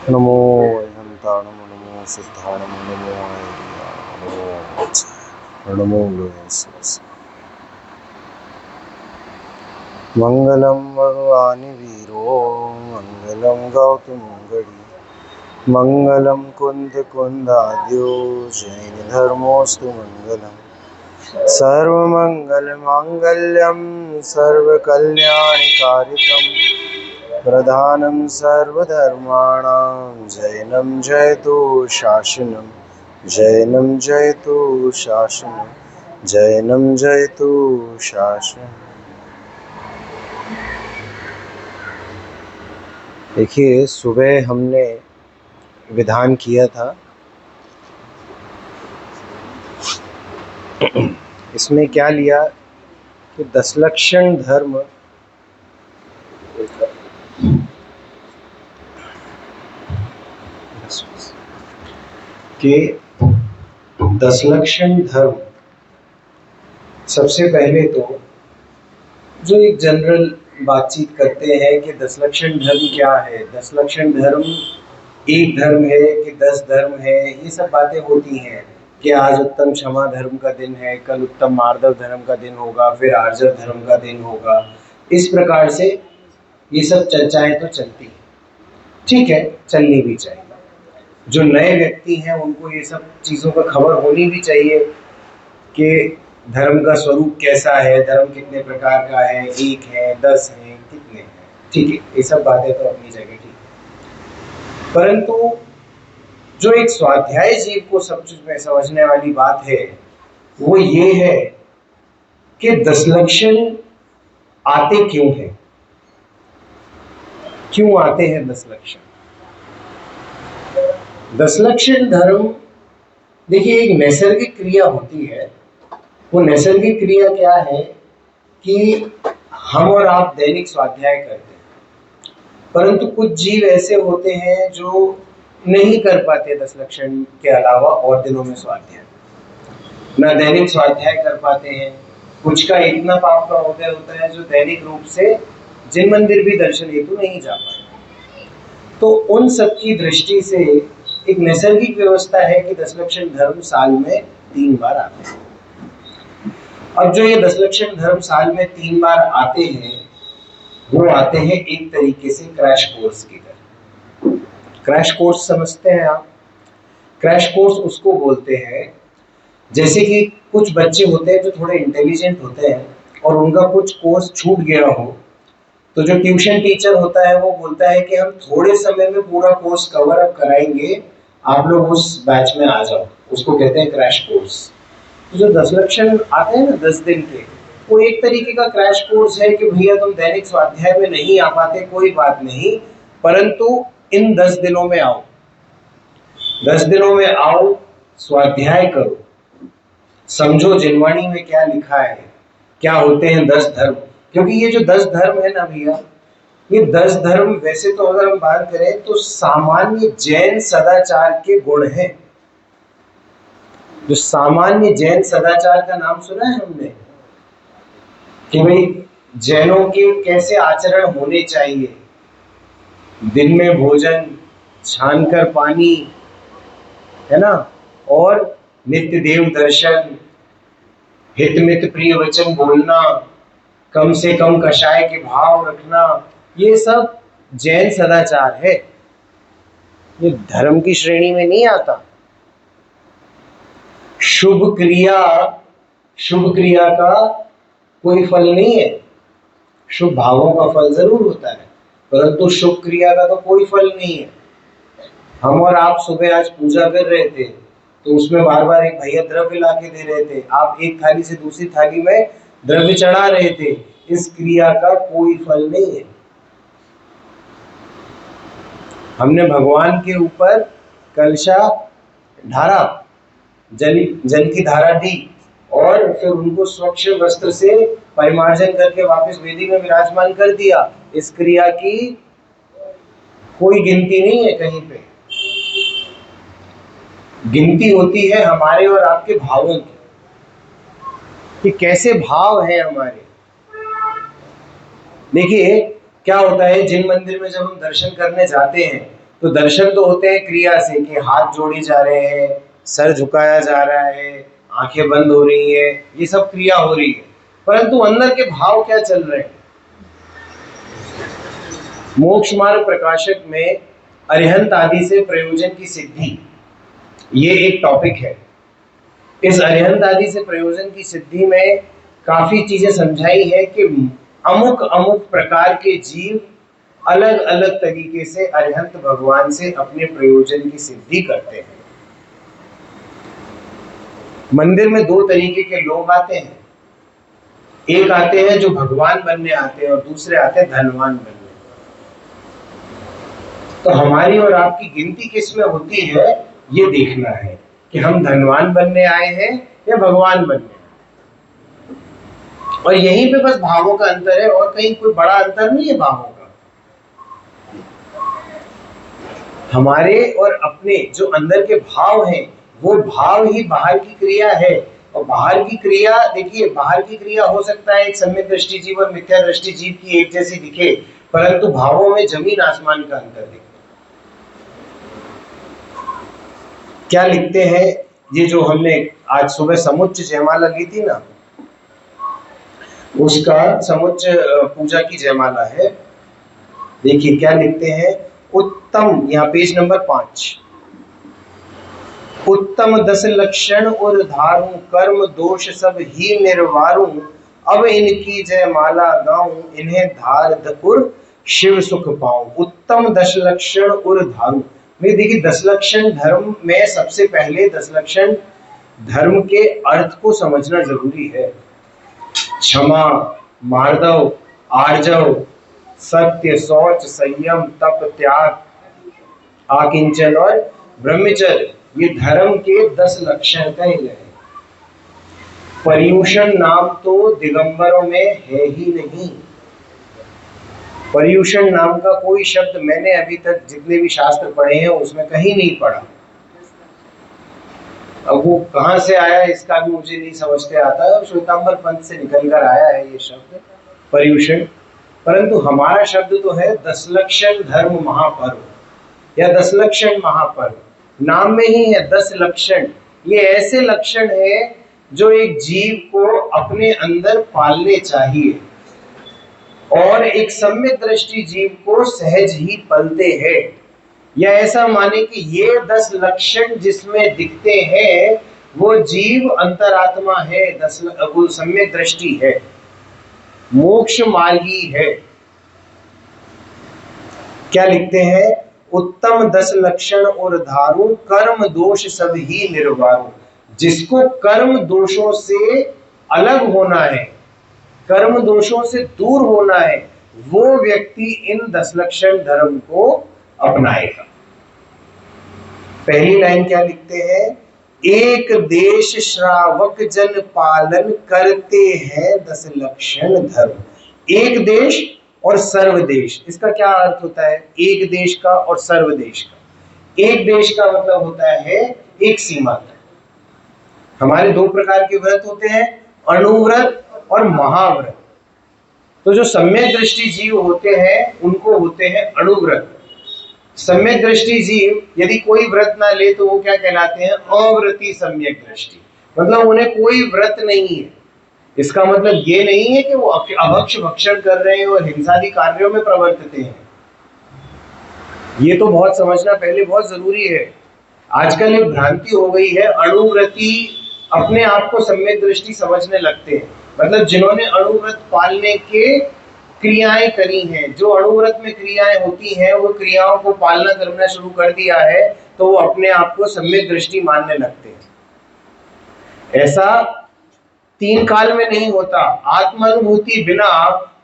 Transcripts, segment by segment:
नमो अनंताणं नमो सिद्धाणं नमो आयर्याणं नमो वत्साय नमो लोयस्य मंगलम भगवान् वीरो मंगलम गौतमगणि मंगलम कुंद कुंदाद्यो जैन धर्मोस्तु मंगलम सर्वमंगल मांगल्यम सर्वकल्याणकारिकम प्रधानं सर्वधर्माणां जैनं जयतु शासनं जैनं जयतु शासनं जैनं जयतु शासनं। देखिए, सुबह हमने विधान किया था, इसमें क्या लिया कि 10 लक्षण धर्म के 10 लक्षण धर्म। सबसे पहले तो जो एक जनरल बातचीत करते हैं कि 10 लक्षण धर्म क्या है, 10 लक्षण धर्म एक धर्म है कि 10 धर्म है, ये सब बातें होती हैं कि आज उत्तम क्षमा धर्म का दिन है, कल उत्तम मार्दव धर्म का दिन होगा, फिर आर्जव धर्म का दिन होगा। इस प्रकार से ये सब चर्चाएं तो चलती हैं, ठीक है, चलनी भी चाहिए। जो नए व्यक्ति हैं उनको ये सब चीज़ों का खबर होनी भी चाहिए कि धर्म का स्वरूप कैसा है, धर्म कितने प्रकार का है, 1 है, 10 है, कितने हैं, ठीक है, ये सब बातें तो अपनी जगह ठीक है। परंतु जो एक स्वाध्याय जीव को सब चीज में समझने वाली बात है वो ये है कि 10 लक्षण आते क्यों हैं, क्यों आते हैं 10 लक्षण। 10 लक्षण धर्म, देखिए, एक नैसर्गिक क्रिया होती है। वो नैसर्गिक क्रिया क्या है कि हम और आप दैनिक स्वाध्याय करते हैं, परंतु कुछ जीव ऐसे होते हैं जो नहीं कर पाते 10 लक्षण के अलावा और दिनों में स्वाध्याय, ना दैनिक स्वाध्याय कर पाते हैं। कुछ का इतना पाप का उदय होता है जो दैनिक रूप से जिन मंदिर भी दर्शन हेतु नहीं जा पाते। तो उन सब की दृष्टि से एक नैसर्गिक व्यवस्था है कि 10 लक्षण धर्म साल में 3 बार आते हैं। अब जो ये 10 लक्षण धर्म साल में 3 बार आते हैं वो आते हैं एक तरीके से क्रैश कोर्स की तरह। क्रैश कोर्स समझते हैं आप? क्रैश कोर्स उसको बोलते हैं जैसे कि कुछ बच्चे होते हैं जो थोड़े इंटेलिजेंट होते हैं और उनका कुछ कोर्स छूट गया हो, तो जो ट्यूशन टीचर होता है वो बोलता है कि हम थोड़े समय में पूरा कोर्स कवर अप कराएंगे, आप लोग उस बैच में आ जाओ। उसको कहते हैं क्रैश कोर्स। तो जो 10 लक्षण आते हैं ना 10 दिन के, वो एक तरीके का क्रैश कोर्स है कि भैया तुम दैनिक स्वाध्याय में नहीं आ पाते, कोई बात नहीं, परंतु इन 10 दिनों में आओ, 10 दिनों में आओ, स्वाध्याय करो, समझो जिनवाणी में क्या लिखा है, क्या होते हैं 10 धर्म। क्योंकि ये जो 10 धर्म है ना भैया, ये 10 धर्म वैसे तो अगर हम बात करें तो सामान्य जैन सदाचार के गुण हैं। जो सामान्य जैन सदाचार का नाम सुना है हमने कि भाई जैनों के कैसे आचरण होने चाहिए, दिन में भोजन, छानकर पानी, है ना, और नित्य देव दर्शन, हितमित प्रिय वचन बोलना, कम से कम कषाय के भाव रखना, ये सब जैन सदाचार है, ये धर्म की श्रेणी में नहीं आता। शुभ क्रिया का कोई फल नहीं है, शुभ भावों का फल जरूर होता है, परंतु शुभ क्रिया का तो कोई फल नहीं है। हम और आप सुबह आज पूजा कर रहे थे तो उसमें बार बार एक भैया द्रव्य ला के दे रहे थे, आप एक थाली से दूसरी थाली में द्रव्य चढ़ा रहे थे, इस क्रिया का कोई फल नहीं है। हमने भगवान के ऊपर कलशा ढारा, जल की धारा दी और फिर उनको स्वच्छ वस्त्र से परिमार्जन करके वापस वेदी में विराजमान कर दिया। इस क्रिया की कोई गिनती नहीं है कहीं पे। गिनती होती है हमारे और आपके भावों की, कि कैसे भाव है हमारे। देखिए क्या होता है, जिन मंदिर में जब हम दर्शन करने जाते हैं तो दर्शन तो होते हैं क्रिया से कि हाथ जोड़े जा रहे हैं, सर झुकाया जा रहा है, आंखें बंद हो रही है, ये सब क्रिया हो रही है, परंतु अंदर के भाव क्या चल रहे हैं। मोक्ष मार्ग प्रकाशक में अरिहंत आदि से प्रयोजन की सिद्धि, ये एक टॉपिक है। इस अरिहंत आदि से प्रयोजन की सिद्धि में काफी चीजें समझाई है कि अमुक अमुक प्रकार के जीव अलग अलग तरीके से अरिहंत भगवान से अपने प्रयोजन की सिद्धि करते हैं। मंदिर में दो तरीके के लोग आते हैं, एक आते हैं जो भगवान बनने आते हैं और दूसरे आते हैं धनवान बनने। तो हमारी और आपकी गिनती किस में होती है ये देखना है कि हम धनवान बनने आए हैं या भगवान बनने आए हैं। और यहीं पे बस भावों का अंतर है और कहीं कोई बड़ा अंतर नहीं है भावों का। हमारे और अपने जो अंदर के भाव हैं वो भाव ही बाहर की क्रिया है। और बाहर की क्रिया देखिए, बाहर की क्रिया हो सकता है एक सम्यक दृष्टि जीव और मिथ्या दृष्टि जीव की एक जैसी दिखे, परंतु भावों में जमीन आसमान का अंतर दिखे। क्या लिखते हैं ये जो हमने आज सुबह समुच्च जयमाला ली थी ना, उसका समुच्च पूजा की जयमाला है। देखिए क्या लिखते हैं, उत्तम, यहाँ पेज नंबर 5, उत्तम 10 लक्षण और धारू, कर्म दोष सब ही निर्वारू, अब इनकी जयमाला गाऊं, इन्हें धार धपुर शिव सुख पाऊं। उत्तम 10 लक्षण और धारू, में देखिए 10 लक्षण धर्म में सबसे पहले 10 लक्षण धर्म के अर्थ को समझना जरूरी है। क्षमा, मार्दव, आर्जव, सत्य, शौच, संयम, तप, त्याग, आकिंचन और ब्रह्मचर्य, ये धर्म के 10 लक्षण कहे गए। पर्यूषण नाम तो दिगंबरों में है ही नहीं। पर्यूषण नाम का कोई शब्द मैंने अभी तक जितने भी शास्त्र पढ़े हैं उसमें कहीं नहीं पढ़ा। अब वो कहां से आया इसका भी मुझे नहीं समझते आता है। श्वेतांबर पंथ से निकल कर आया है ये शब्द पर्यूषण, परंतु हमारा शब्द तो है 10 लक्षण धर्म महापर्व या 10 लक्षण महापर्व। नाम में ही है 10 लक्षण। ये ऐसे लक्षण है जो एक जीव को अपने अंदर पालने चाहिए और एक सम्यक दृष्टि जीव को सहज ही पलते हैं। या ऐसा माने कि ये 10 लक्षण जिसमें दिखते हैं वो जीव अंतरात्मा है, वो सम्यक दृष्टि है, मोक्ष मार्गी है। क्या लिखते हैं, उत्तम 10 लक्षण और धारू, कर्म दोष सब ही निर्वारू। जिसको कर्म दोषों से अलग होना है, कर्म दोषों से दूर होना है, वो व्यक्ति इन 10 लक्षण धर्म को अपनाएगा। पहली लाइन क्या लिखते हैं, एक देश श्रावक जन पालन करते हैं 10 लक्षण धर्म। एक देश और सर्वदेश, इसका क्या अर्थ होता है, एक देश का और सर्वदेश का। एक देश का मतलब होता है एक सीमा तक। हमारे दो प्रकार के व्रत होते हैं, अणुव्रत और महाव्रत। तो जो सम्यक दृष्टि जीव होते हैं उनको होते हैं अणुव्रत। सम्यक दृष्टि जीव यदि कोई व्रत ना ले तो वो क्या कहलाते हैं, अव्रती सम्यक दृष्टि। मतलब उन्हें कोई व्रत नहीं है। इसका मतलब ये नहीं है कि वो अभक्ष भक्षण कर रहे हैं और हिंसादी कार्यों में प्रवर्तित हैं। ये तो बहुत समझना पहले बहुत जरूरी है। आजकल एक भ्रांति हो गई है, अणुव्रती अपने आप को सम्यक दृष्टि समझने लगते हैं। मतलब जिन्होंने अणुव्रत पालने के क्रियाएं करी हैं, जो अणुव्रत में क्रियाएं होती हैं, वो क्रियाओं को पालना करना शुरू कर दिया है, तो वो अपने आप को सम्यक दृष्टि मानने लगते हैं। ऐसा 3 काल में नहीं होता। आत्मानुभूति बिना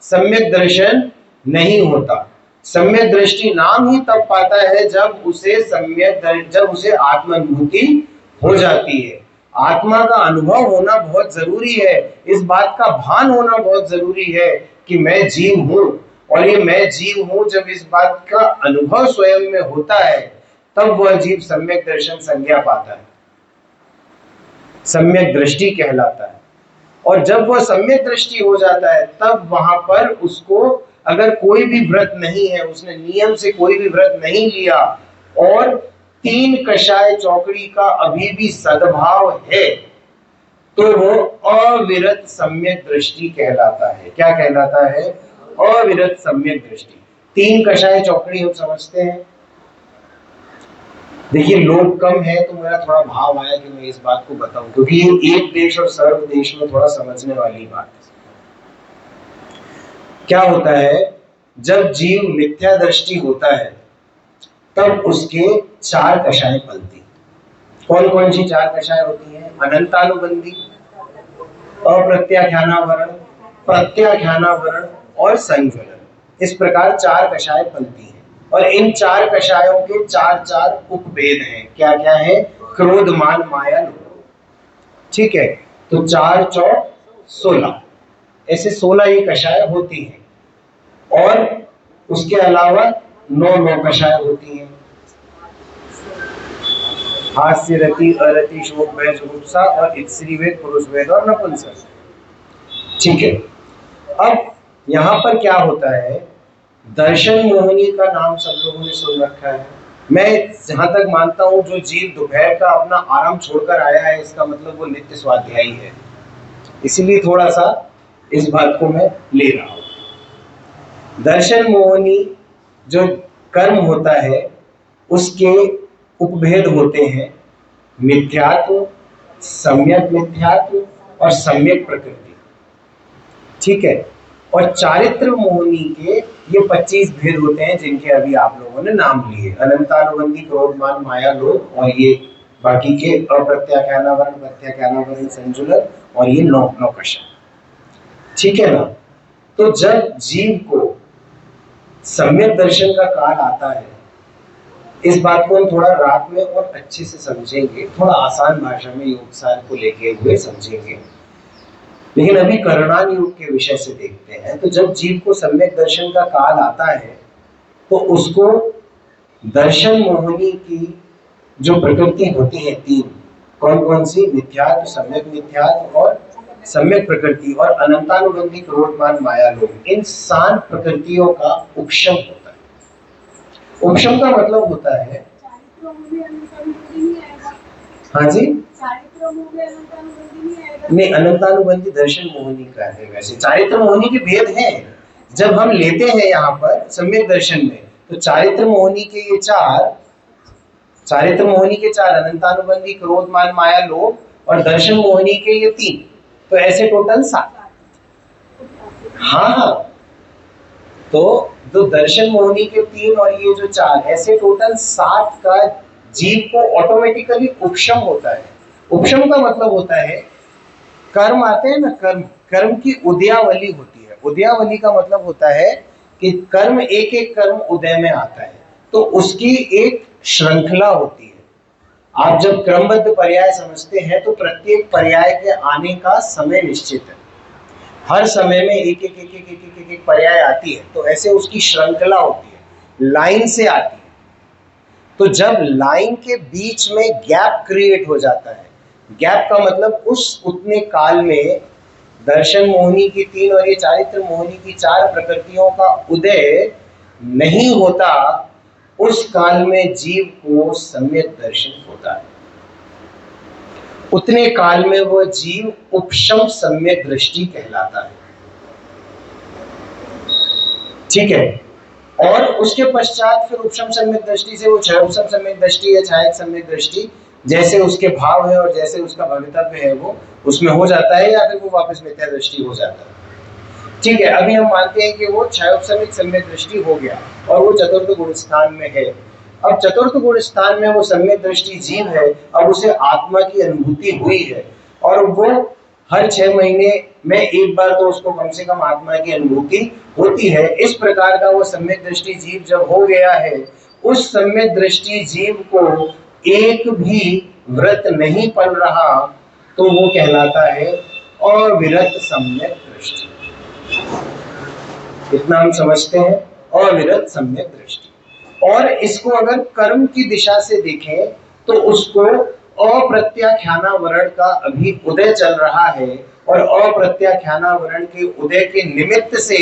सम्यक दर्शन नहीं होता। सम्यक दृष्टि नाम ही तब पाता है जब उसे आत्मानुभूति हो जाती है। आत्मा का अनुभव होना बहुत जरूरी है। इस बात का भान होना बहुत जरूरी है कि मैं जीव हूं, और ये मैं जीव हूं जब इस बात का अनुभव स्वयं में होता है तब वह जीव सम्यक दर्शन संज्ञा पाता है, सम्यक दृष्टि कहलाता है। और जब वह सम्यक दृष्टि हो जाता है तब वहां पर उसको अगर कोई भी व्रत नहीं है, उसने नियम से कोई भी व्रत नहीं लिया और 3 कषाय चौकड़ी का अभी भी सद्भाव है, तो वो अविरत सम्यक दृष्टि कहलाता है। क्या कहलाता है? अविरत सम्यक दृष्टि। 3 कषाय चौकड़ी हम समझते हैं। देखिए लोग कम है तो मेरा थोड़ा भाव आया कि मैं इस बात को बताऊं, क्योंकि ये एक देश और सर्व देश में थोड़ा समझने वाली बात है। क्या होता है, जब जीव मिथ्या दृष्टि होता है तब उसके 4 कषाय पलती। कौन कौन सी 4 कषाय होती हैं? अनंतानुबंधी, अप्रत्याख्यानावरण, प्रत्याख्यानावरण और संज्वलन। इस प्रकार 4 कषाय पलती हैं और इन 4 कषायों के 4 उपभेद हैं। क्या क्या है? क्रोध, मान, माया, लोभ। ठीक है, तो 4 चौक 16, ऐसे 16 ये कषाय होती हैं। और उसके अलावा 9 कषाय होती हैं। हास्य, रति, अरति, शोक, भय, जुगुप्सा और स्त्री वेद, पुरुष वेद और नपुंसक। ठीक है, अब यहां पर क्या होता है, दर्शन मोहिनी का नाम सब लोगों ने सुन रखा है। मैं जहां तक मानता हूं, जो जीव दोपहर का अपना आराम छोड़कर आया है, इसका मतलब वो नित्य स्वाध्यायी है, इसलिए थोड़ा सा इस बात को मैं ले रहा हूं। दर्शन मोहिनी जो कर्म होता है उसके उपभेद होते हैं मिथ्यात्व, सम्यक मिथ्यात्व और सम्यक प्रकृति। ठीक है, और चारित्र मोहिनी के ये 25 भेद होते हैं जिनके अभी आप लोगों ने नाम लिए। अनंतानुबंधी, क्रोध, मान, माया, लोभ और ये बाकी के अप्रत्याख्यानावरण, प्रत्याख्यानावरण, संजुलन और ये 9 कषाय। ठीक है ना? तो जब जीव को सम्यक दर्शन का काल आता है, इस बात को हम थोड़ा रात में और अच्छे से समझेंगे, थोड़ा आसान भाषा में योग सार को लेके हुए समझेंगे, लेकिन अभी करणान योग के विषय से देखते हैं। तो जब जीव को सम्यक दर्शन का काल आता है तो उसको दर्शन मोहिनी की जो प्रकृति होती है 3, कौन कौन सी? मिथ्यात्व, सम्यक मिथ्यात्व और सम्यक प्रकृति और अनंतानुबंधी, क्रोध, मान, माया, लोभ, इन 7 प्रकृतियों का उपशम होता है। उपशम का मतलब होता है, हाँ जी, नहीं, अनंतानुबंधी दर्शन मोहिनी का है। वैसे चारित्र मोहिनी के भेद हैं, जब हम लेते हैं यहाँ पर सम्यक दर्शन में, तो चारित्र मोहिनी के ये 4, चारित्र मोहिनी के 4, अनंतानुबंधी, क्रोध, मान, माया, लोभ और दर्शन मोहिनी के ये 3, तो ऐसे टोटल 7। हाँ, तो जो दर्शन मोहिनी के 3 और ये जो 4, ऐसे टोटल 7 का जीव को ऑटोमेटिकली उपशम होता है। उपशम का मतलब होता है, कर्म आते हैं ना, कर्म की उदयावली होती है। उदयावली का मतलब होता है कि कर्म, एक एक कर्म उदय में आता है, तो उसकी एक श्रृंखला होती है। आप जब क्रमबद्ध पर्याय समझते हैं तो प्रत्येक पर्याय के आने का समय निश्चित है, हर समय में एक एक पर्याय आती है, तो ऐसे उसकी श्रृंखला होती है, लाइन से आती है। तो जब लाइन के बीच में गैप क्रिएट हो जाता है, गैप का मतलब उस उतने काल में दर्शन मोहिनी की 3 और ये चारित्र मोहिनी की 4 प्रकृतियों का उदय नहीं होता, उस काल में जीव को सम्यक दर्शन होता है। उतने काल में वो जीव उपशम सम्यक दृष्टि कहलाता है। ठीक है, और उसके पश्चात फिर उपशम सम्यक दृष्टि से वो क्षयोपशम सम्यक दृष्टि या छायक सम्यक दृष्टि, जैसे उसके भाव है और जैसे उसका भवितव्य है वो उसमें हो जाता है, या फिर वो वापस मिथ्या दृष्टि हो जाता है। ठीक है, अभी हम मानते हैं कि वो क्षयोपशमिक सम्यक दृष्टि हो गया और वो चतुर्थ गुण स्थान में है। अब चतुर्थ गुण स्थान में वो सम्यक दृष्टि जीव है, अब उसे आत्मा की अनुभूति हुई है और वो हर 6 महीने में एक बार तो उसको कम से कम आत्मा की अनुभूति होती है। इस प्रकार का वो सम्यक दृष्टि जीव जब हो गया है, उस सम्यक दृष्टि जीव को एक भी व्रत नहीं पल रहा, तो वो कहलाता है अविरत सम्यक दृष्टि। इतना हम समझते हैं, अविरत सम्यक दृष्टि। और इसको अगर कर्म की दिशा से देखें तो उसको अप्रत्याख्यानावरण का अभी उदय चल रहा है और अप्रत्याख्यानावरण के उदय के निमित्त से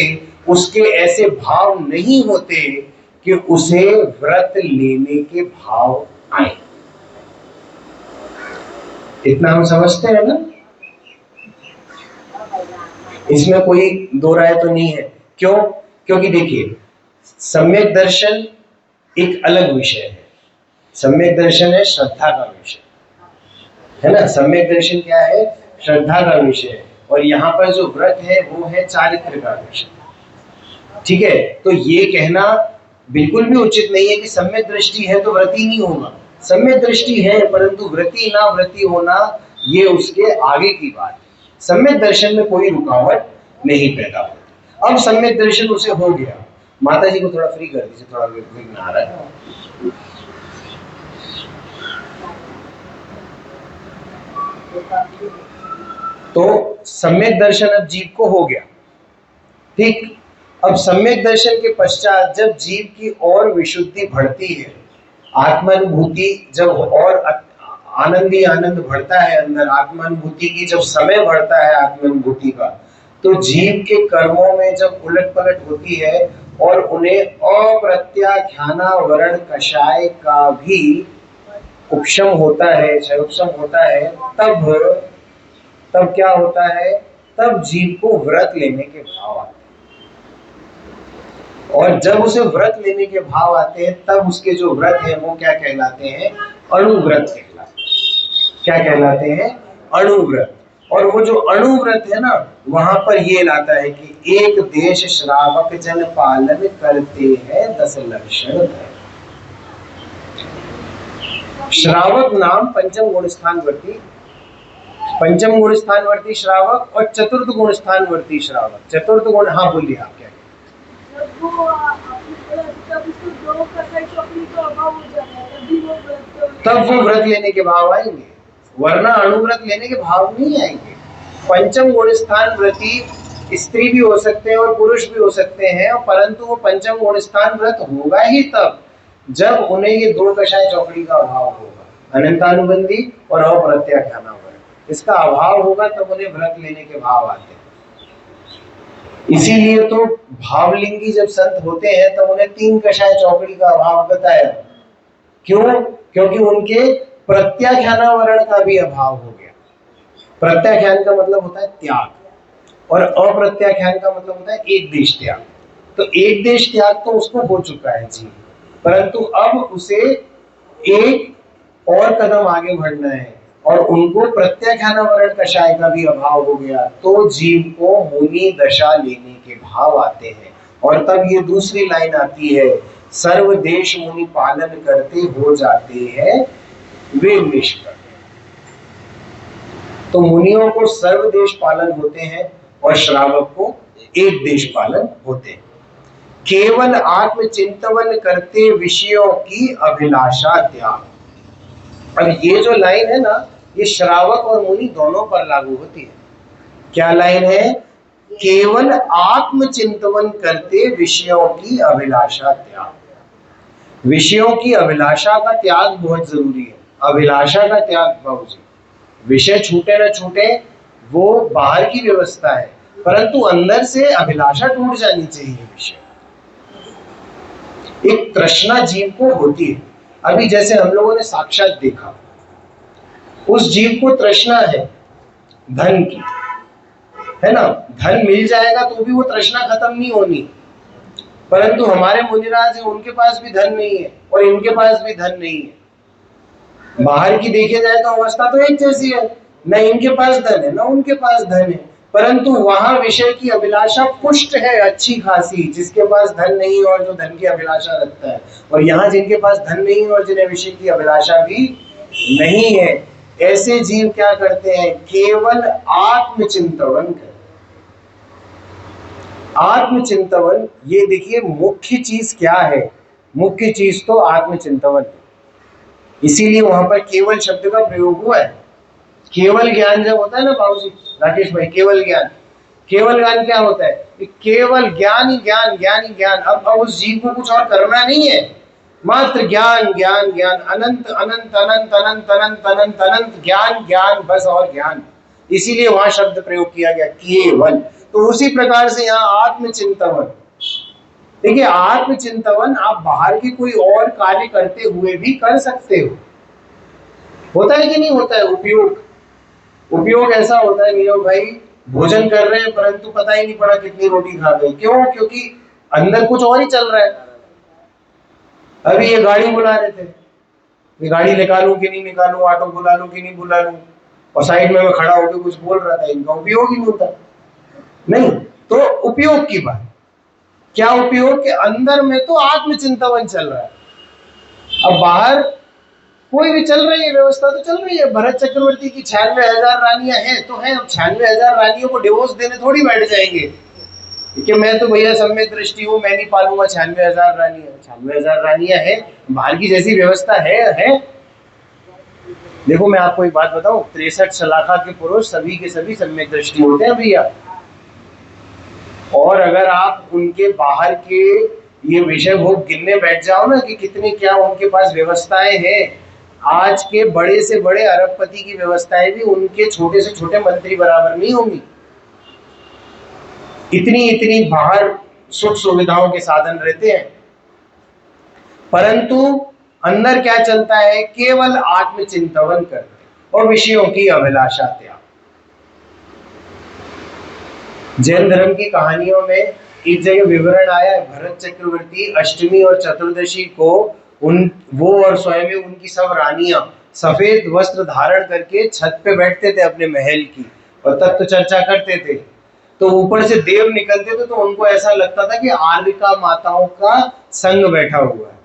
उसके ऐसे भाव नहीं होते कि उसे व्रत लेने के भाव आए। इतना हम समझते हैं ना? इसमें कोई दो राय तो नहीं है। क्यों? क्योंकि देखिए, सम्यक दर्शन एक अलग विषय है। सम्यक दर्शन है श्रद्धा का विषय, है ना? सम्यक दर्शन क्या है? श्रद्धा का विषय है। और यहाँ पर जो व्रत है वो है चारित्र का विषय। ठीक है, तो ये कहना बिल्कुल भी उचित नहीं है कि सम्यक दृष्टि है तो व्रती नहीं होगा। सम्यक दृष्टि है, परंतु व्रती ना व्रती होना ये उसके आगे की बात है। सम्यक दर्शन में कोई रुकावट नहीं पैदा होती। अब सम्यक दर्शन उसे हो गया। माता जी को थोड़ा फ्री कर दीजिए, थोड़ा विघ्न आ रहा है। तो सम्यक दर्शन अब जीव को हो गया। ठीक, अब सम्यक दर्शन के पश्चात जब जीव की और विशुद्धि बढ़ती है, आत्मानुभूति जब और आनंद ही आनंद बढ़ता है अंदर, आत्मानुभूति की जब समय बढ़ता है आत्मानुभूति का, तो जीव के कर्मों में जब उलट पलट होती है और उन्हें अप्रत्याख्यानावरण कषाय का भी उपशम होता है, क्षयोपशम होता है, तब क्या होता है? तब जीव को व्रत लेने के भाव आते हैं। और जब उसे व्रत लेने के भाव आते हैं तब उसके जो व्रत है वो क्या कहलाते हैं? अणुव्रत कहलाते हैं। क्या कहलाते हैं? अणुव्रत। और वो जो अणुव्रत है ना, वहां पर ये लाता है कि एक देश श्रावक जन पालन करते हैं 10 लक्षण। श्रावक नाम पंचम गुण स्थानवर्ती, पंचम गुण स्थानवर्ती श्रावक और चतुर्थ गुण स्थानवर्ती श्रावक। चतुर्थ गुण, हाँ बोलिए आप क्या? तब वो व्रत लेने के भाव आएंगे, वरना अणुव्रत लेने के भाव नहीं आएंगे। पंचम गुण स्थान व्रती स्त्री भी हो सकते हैं और पुरुष भी हो सकते हैं, परंतु वो पंचम गुण स्थान व्रत होगा ही तब जब उन्हें ये दो कषाय चौकड़ी का अभाव होगा, अनंतानुबंधी और अप्रत्याख्यानावरण। इसका अभाव होगा तब उन्हें व्रत लेने के भाव आते हैं। इसीलिए तो भावलिंगी जब संत होते हैं तब उन्हें 3 कषाय चौकड़ी का अभाव बताया। क्यों? क्योंकि उनके प्रत्याख्यानावरण का भी अभाव हो गया। प्रत्याख्यान का मतलब होता है त्याग और अप्रत्याख्यान का मतलब होता है एक देश त्याग। तो एक देश त्याग तो उसको हो चुका है जी, परंतु अब उसे एक और कदम आगे बढ़ना है और उनको प्रत्याख्यानावरण कषाय का भी अभाव हो गया, तो जीव को मुनि दशा लेने के भाव आते हैं। और तब ये दूसरी लाइन आती है, सर्व देश मुनि पालन करते हो जाते हैं वे निष्कर्ष। तो मुनियों को सर्व देश पालन होते हैं और श्रावक को एक देश पालन होते हैं। केवल आत्मचिंतन करते विषयों की अभिलाषा त्याग। अब ये जो लाइन है ना, ये श्रावक और मुनि दोनों पर लागू होती है। क्या लाइन है? केवल आत्मचिंतन करते विषयों की अभिलाषा त्याग। विषयों की अभिलाषा का त्याग बहुत जरूरी है। अभिलाषा का त्याग बाबूजी, विषय छूटे न छूटे वो बाहर की व्यवस्था है, परंतु अंदर से अभिलाषा टूट जानी चाहिए। विषय एक तृष्णा जीव को होती है। अभी जैसे हम लोगों ने साक्षात देखा, उस जीव को तृष्णा है धन की, है ना? धन मिल जाएगा तो भी वो तृष्णा खत्म नहीं होनी। परंतु हमारे मुनिराज है, उनके पास भी धन नहीं है और इनके पास भी धन नहीं है। बाहर की देखी जाए तो अवस्था तो एक जैसी है, न इनके पास धन है न उनके पास धन है, परंतु वहां विषय की अभिलाषा पुष्ट है अच्छी खासी, जिसके पास धन नहीं और जो धन की अभिलाषा रखता है। और यहाँ जिनके पास धन नहीं और जिन्हें विषय की अभिलाषा भी नहीं है, ऐसे जीव क्या करते हैं? केवल आत्मचिंतन करते। आत्मचिंतन, ये देखिए मुख्य चीज क्या है? मुख्य चीज तो आत्मचिंतन है। इसीलिए वहां पर केवल शब्द का प्रयोग हुआ है। केवल ज्ञान जब होता है ना बाबूजी, राकेश भाई, केवल ज्ञान, केवल ज्ञान क्या होता है? केवल ज्ञान ही ज्ञान, ज्ञान ही ज्ञान। अब उस जीव को कुछ और करना नहीं है, मात्र ज्ञान ज्ञान ज्ञान, अनंत अनंत अनंत अनंत अनंत अनंत अनंत ज्ञान ज्ञान, बस और ज्ञान। इसीलिए वहां शब्द प्रयोग किया गया केवल। तो उसी प्रकार से यहाँ आत्मचिंतन, देखिए आत्मचिंतन आप बाहर की कोई और कार्य करते हुए भी कर सकते हो। होता है कि नहीं होता है उपयोग? उपयोग ऐसा होता है नीरव भाई, भोजन कर रहे हैं परंतु पता ही नहीं पड़ा कितनी रोटी खा गए। क्यों? क्योंकि अंदर कुछ और ही चल रहा है। अभी ये गाड़ी बुला रहे थे, ये गाड़ी निकालूं कि नहीं निकालूं, ऑटो बुला लूं कि नहीं बुला लूं, और साइड में मैं खड़ा होकर कुछ बोल रहा था। इनका उपयोग ही नहीं होता। नहीं तो उपयोग की बात क्या? उपयोग के अंदर में तो आत्मचिंतन चल रहा है। अब बाहर कोई भी चल रही है, व्यवस्था तो चल रही है। भरत चक्रवर्ती की 96,000 रानियां हैं तो हैं। अब 96,000 रानियों को डिवोर्स देने थोड़ी बैठ जाएंगे कि मैं तो भैया सम्यक दृष्टि हूँ, मैं नहीं पालूंगा 96,000 रानियां। 96,000 रानियां हैं, बाहर की जैसी व्यवस्था है। देखो मैं आपको एक बात बताऊं, 63 शलाखा के पुरुष सभी के सभी सम्यक दृष्टि होते हैं भैया। और अगर आप उनके बाहर के ये विषय भोग गिनने बैठ जाओ ना कि कितने क्या उनके पास व्यवस्थाएं हैं, आज के बड़े से बड़े अरबपति की व्यवस्थाएं भी उनके छोटे से छोटे मंत्री बराबर नहीं होंगी। इतनी इतनी बाहर सुख सुविधाओं के साधन रहते हैं, परंतु अंदर क्या चलता है? केवल आत्मचिंतन करते और विषयों की अभिलाषा त्याग। जैन धर्म की कहानियों में एक जगह विवरण आया है, भरत चक्रवर्ती अष्टमी और चतुर्दशी को वो और स्वयं उनकी सब रानियां सफेद वस्त्र धारण करके छत पे बैठते थे अपने महल की और तत्व चर्चा करते थे। तो ऊपर से देव निकलते थे तो उनको ऐसा लगता था कि आर्यिका माताओं का संग बैठा हुआ है।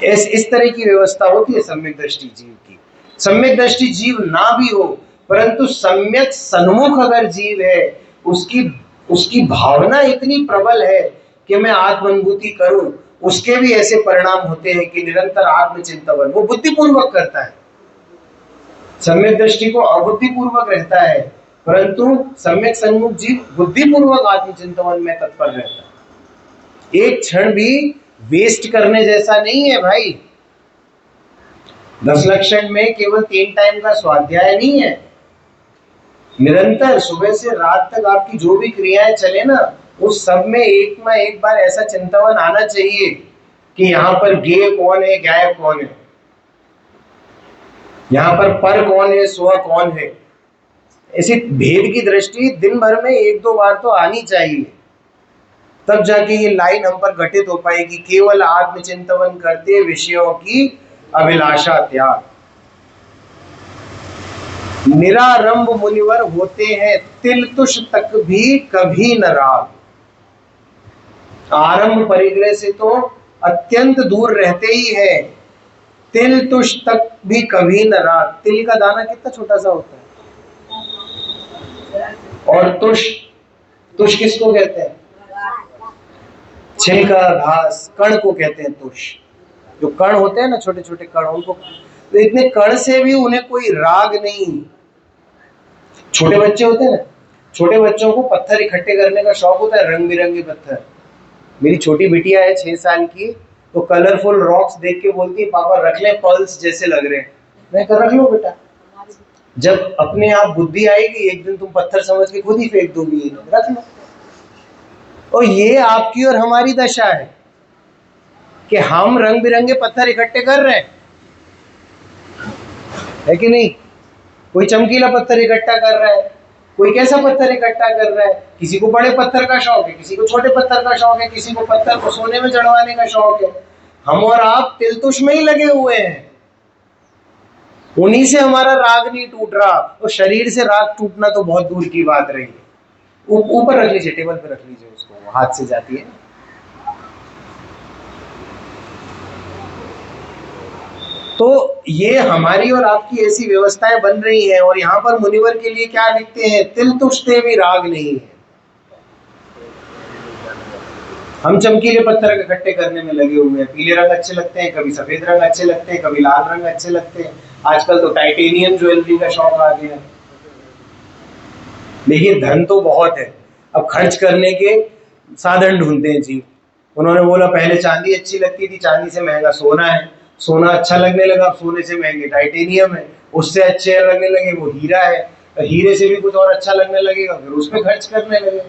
इस तरह की व्यवस्था होती है सम्यक दृष्टि जीव की। सम्यक दृष्टि जीव ना भी हो, परंतु सम्यक सन्मुख अगर जीव है, उसकी भावना इतनी प्रबल है कि मैं आत्मानुभूति करूं, उसके भी ऐसे परिणाम होते हैं कि निरंतर आत्मचिंतन वो बुद्धिपूर्वक करता है। सम्यक दृष्टि को अबुद्धिपूर्वक रहता है, परंतु सम्यक सन्मुख जीव बुद्धिपूर्वक आत्मचिंतन में तत्पर रहता है। एक क्षण भी वेस्ट करने जैसा नहीं है भाई। 10 लक्षण में केवल 3 टाइम का स्वाध्याय नहीं है। निरंतर सुबह से रात तक आपकी जो भी क्रियाएं चले ना, उस सब में एक ना एक बार ऐसा चिंतन आना चाहिए कि यहाँ पर गेय कौन है, गाय कौन है, यहाँ पर कौन है, स्व कौन है। ऐसी भेद की दृष्टि दिन भर में 1-2 बार तो आनी चाहिए, तब जाके ये लाइन हम पर घटित हो पाएगी। केवल आत्मचिंतन करते विषयों की अभिलाषा त्याग। निरारंभ मुनिवर होते हैं, तिल तुष तक भी कभी न राग। आरंभ परिग्रह से तो अत्यंत दूर रहते ही है, तिल तुष तक भी कभी न राग। तिल का दाना कितना छोटा सा होता है, और तुष, तुष किसको कहते हैं? छिलका, घास, कण को कहते हैं तुष। जो कण होते हैं ना, छोटे छोटे कण, उनको तो इतने कण से भी उन्हें कोई राग नहीं। छोटे बच्चे होते हैं ना, छोटे बच्चों को पत्थर इकट्ठे करने का शौक होता है, रंग बिरंगे पत्थर। मेरी छोटी बिटिया है 6 साल की, तो कलरफुल रॉक्स देख के बोलती है पापा रख ले, पल्स जैसे लग रहे हैं। मैं कह रख लो बेटा, जब अपने आप बुद्धि आएगी एक दिन तुम पत्थर समझ के खुद ही फेंक दोगी, रख लो। और ये आपकी और हमारी दशा है कि हम रंग बिरंगे पत्थर इकट्ठे कर रहे हैं, है कि नहीं? कोई चमकीला पत्थर इकट्ठा कर रहा है, कोई कैसा पत्थर इकट्ठा कर रहा है। किसी को बड़े पत्थर का शौक है, किसी को छोटे पत्थर का शौक है, किसी को पत्थर को सोने में जड़वाने का शौक है। हम और आप तिलतुष में ही लगे हुए हैं, उन्हीं से हमारा राग नहीं टूट रहा। तो शरीर से राग टूटना तो बहुत दूर की बात रही है। ऊपर रख लीजिए, टेबल पे रख लीजिए उसको, हाथ से जाती है। तो ये हमारी और आपकी ऐसी व्यवस्थाएं बन रही हैं। और यहाँ पर मुनिवर के लिए क्या लिखते हैं? तिल तुष्टे भी राग नहीं है। हम चमकीले पत्थर इकट्ठे करने में लगे हुए हैं। पीले रंग अच्छे लगते हैं, कभी सफेद रंग अच्छे लगते हैं, कभी लाल रंग अच्छे लगते हैं। आजकल तो टाइटेनियम ज्वेलरी का शौक आ गया। देखिए धन तो बहुत है, अब खर्च करने के साधन ढूंढते हैं जी। उन्होंने बोला पहले चांदी अच्छी लगती थी, चांदी से महंगा सोना है, सोना अच्छा लगने लगा, सोने से महंगे टाइटेनियम है, उससे अच्छे लगने लगे वो हीरा है, हीरे से भी कुछ और अच्छा लगने लगेगा, फिर उस पर खर्च करने लगे।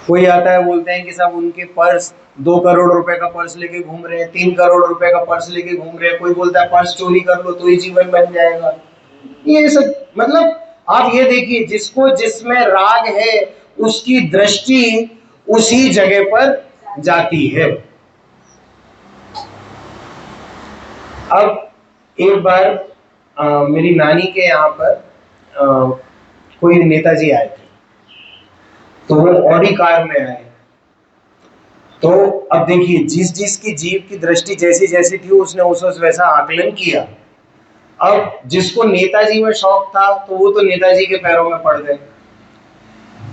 कोई आता है बोलते हैं कि सब उनके पर्स 2 करोड़ रुपए का पर्स लेके घूम रहे हैं, 3 करोड़ रुपए का पर्स लेके घूम रहे हैं, कोई बोलता है पर्स चोरी कर लो तो ही जीवन बन जाएगा। ये सब मतलब आप ये देखिए, जिसको जिसमें राग है उसकी दृष्टि उसी जगह पर जाती है। अब एक बार मेरी नानी के यहाँ पर कोई नेताजी आए थे, तो वो ऑडी कार में आए। तो अब देखिए, जिस जिसकी जीव की दृष्टि जैसी जैसी थी उसने उस वैसा आकलन किया। अब जिसको नेताजी में शौक था तो वो तो नेताजी के पैरों में पड़ गए,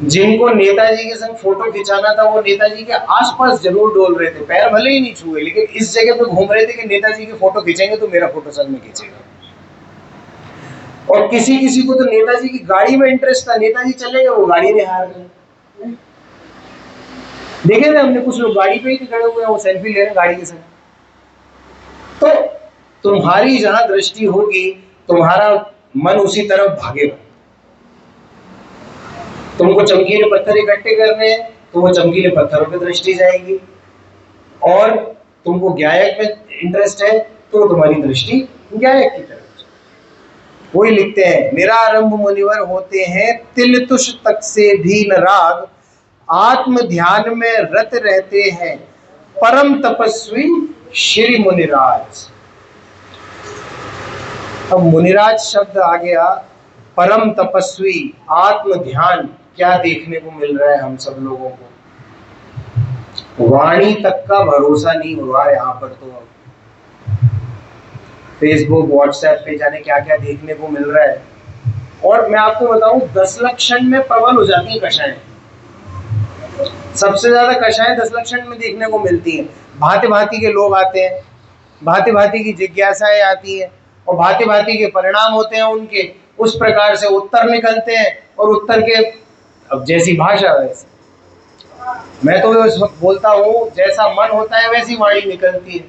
जिनको नेताजी के संग फोटो खिंचाना था वो नेताजी के आसपास जरूर डोल रहे थे, पैर भले ही नहीं छुए लेकिन इस जगह पे घूम रहे थे कि नेताजी की फोटो खींचेंगे तो मेरा फोटो संग में खींचेगा। और किसी किसी को तो नेताजी की गाड़ी में इंटरेस्ट था, नेताजी चले गए वो गाड़ी में हार गए। देखे ना हमने, कुछ लोग गाड़ी पे ही खड़े हुए हैं, वो सेल्फी ले रहे हैं गाड़ी के संग। तो तुम्हारी जहां दृष्टि होगी तुम्हारा मन उसी तरफ भागेगा। तुमको चमकीले पत्थर इकट्ठे करने हैं तो वो चमकीले पत्थरों पे दृष्टि जाएगी, और तुमको गायक में इंटरेस्ट है तो तुम्हारी दृष्टि गायक की तरफ। वही लिखते हैं, निरारंभ मुनिवर होते हैं तिल तुष तक से भी न राग, आत्म ध्यान में रत रहते हैं परम तपस्वी श्री मुनिराज। अब मुनिराज शब्द आ गया, परम तपस्वी, आत्म ध्यान, क्या देखने को मिल रहा है हम सब लोगों को? वाणी तक का भरोसा नहीं हो रहा है यहाँ पर। तो फेसबुक व्हाट्सएप पे जाने क्या क्या देखने को मिल रहा है। और मैं आपको बताऊं, 10 लक्षण में प्रबल हो जाती है कषाएं। सबसे ज्यादा कषाएं 10 लक्षण में देखने को मिलती हैं। भांति भांति के लोग आते हैं, भांति भांति की जिज्ञासाएं आती हैं, और भांति भांति के परिणाम होते हैं उनके, उस प्रकार से उत्तर निकलते हैं। और उत्तर के अब जैसी भाषा वैसी, मैं तो बोलता हूँ जैसा मन होता है वैसी वाणी निकलती है।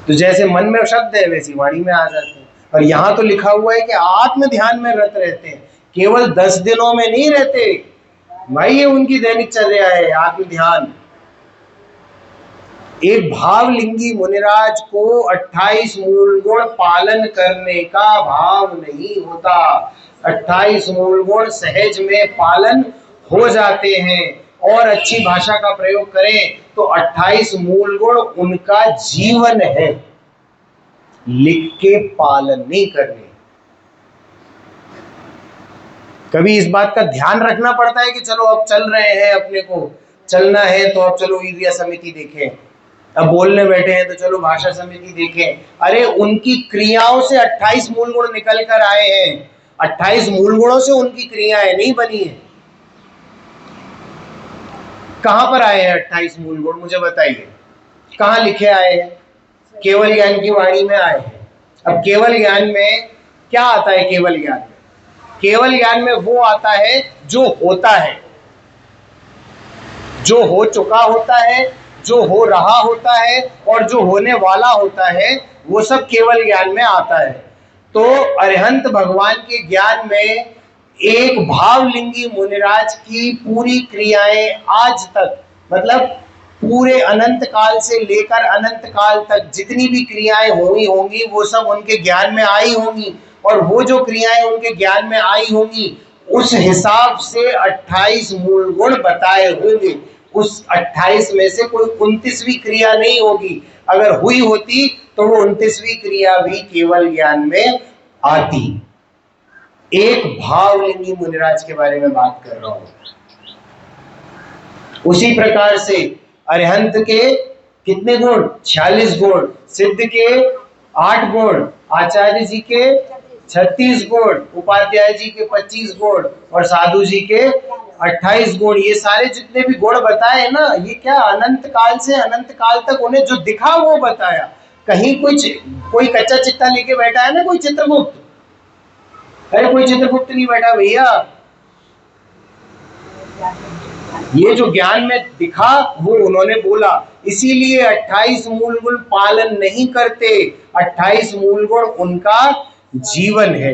तो जैसे मन में शब्द है वैसी वाणी में आ जाते हैं। और यहाँ तो लिखा हुआ है कि आत्म ध्यान में रत रहते हैं, केवल 10 दिनों में नहीं रहते भाई, ये उनकी दैनिक चर्या है आत्म ध्यान। एक भावलिंगी मुनिराज को 28 मूल गुण पालन करने का भाव नहीं होता। 28 मूल गुण सहज में पालन हो जाते हैं, और अच्छी भाषा का प्रयोग करें तो 28 मूल गुण उनका जीवन है, लिख के पालन नहीं करने। कभी इस बात का ध्यान रखना पड़ता है कि चलो अब चल रहे हैं, अपने को चलना है तो अब चलो ईर्ष्या समिति देखें, अब बोलने बैठे हैं तो चलो भाषा समिति देखें। अरे उनकी क्रियाओं से 28 मूल गुण निकल कर आए हैं, 28 मूल गुणों से उनकी क्रियाएं नहीं बनी है। कहां पर आए हैं 28 मूल गुण, मुझे बताइए, कहां लिखे आए हैं? केवल ज्ञान की वाणी में आए हैं। अब केवल ज्ञान में क्या आता है? केवल ज्ञान में, केवल ज्ञान में वो आता है जो होता है, जो हो चुका होता है, जो हो रहा होता है, और जो होने वाला होता है, वो सब केवल ज्ञान में आता है। तो अरिहंत भगवान के ज्ञान में एक भावलिंगी मुनिराज की पूरी क्रियाएं आज तक, मतलब पूरे अनंत काल से लेकर अनंत काल तक जितनी भी क्रियाएं हुई होंगी वो सब उनके ज्ञान में आई होंगी, और वो जो क्रियाएं उनके ज्ञान में आई होंगी उस हिसाब से 28 मूल गुण बताए होंगे। उस 28 में से कोई 29वीं क्रिया नहीं होगी, अगर हुई होती तो वो 29वीं क्रिया भी केवल ज्ञान में आती। एक भावलिंगी मुनिराज के बारे में बात कर रहा हूं। उसी प्रकार से अरिहंत के कितने गुण? 46 गुण, सिद्ध के 8 गुण, आचार्य जी के 36 गुण, उपाध्याय जी के 25 गुण, और साधु जी के 28 गुण। ये सारे जितने भी गुण बताए ना, ये क्या अनंत काल से अनंत काल तक उन्हें जो दिखा वो बताया। कहीं कुछ कोई कच्चा चिट्ठा लेके बैठा है ना कोई चित्रगुप्त? अरे कोई चित्रगुप्त नहीं बैठा भैया, ये जो ज्ञान में दिखा वो उन्होंने बोला, इसीलिए 28 मूल गुण पालन नहीं करते। 28 मूल गुण उनका जीवन है।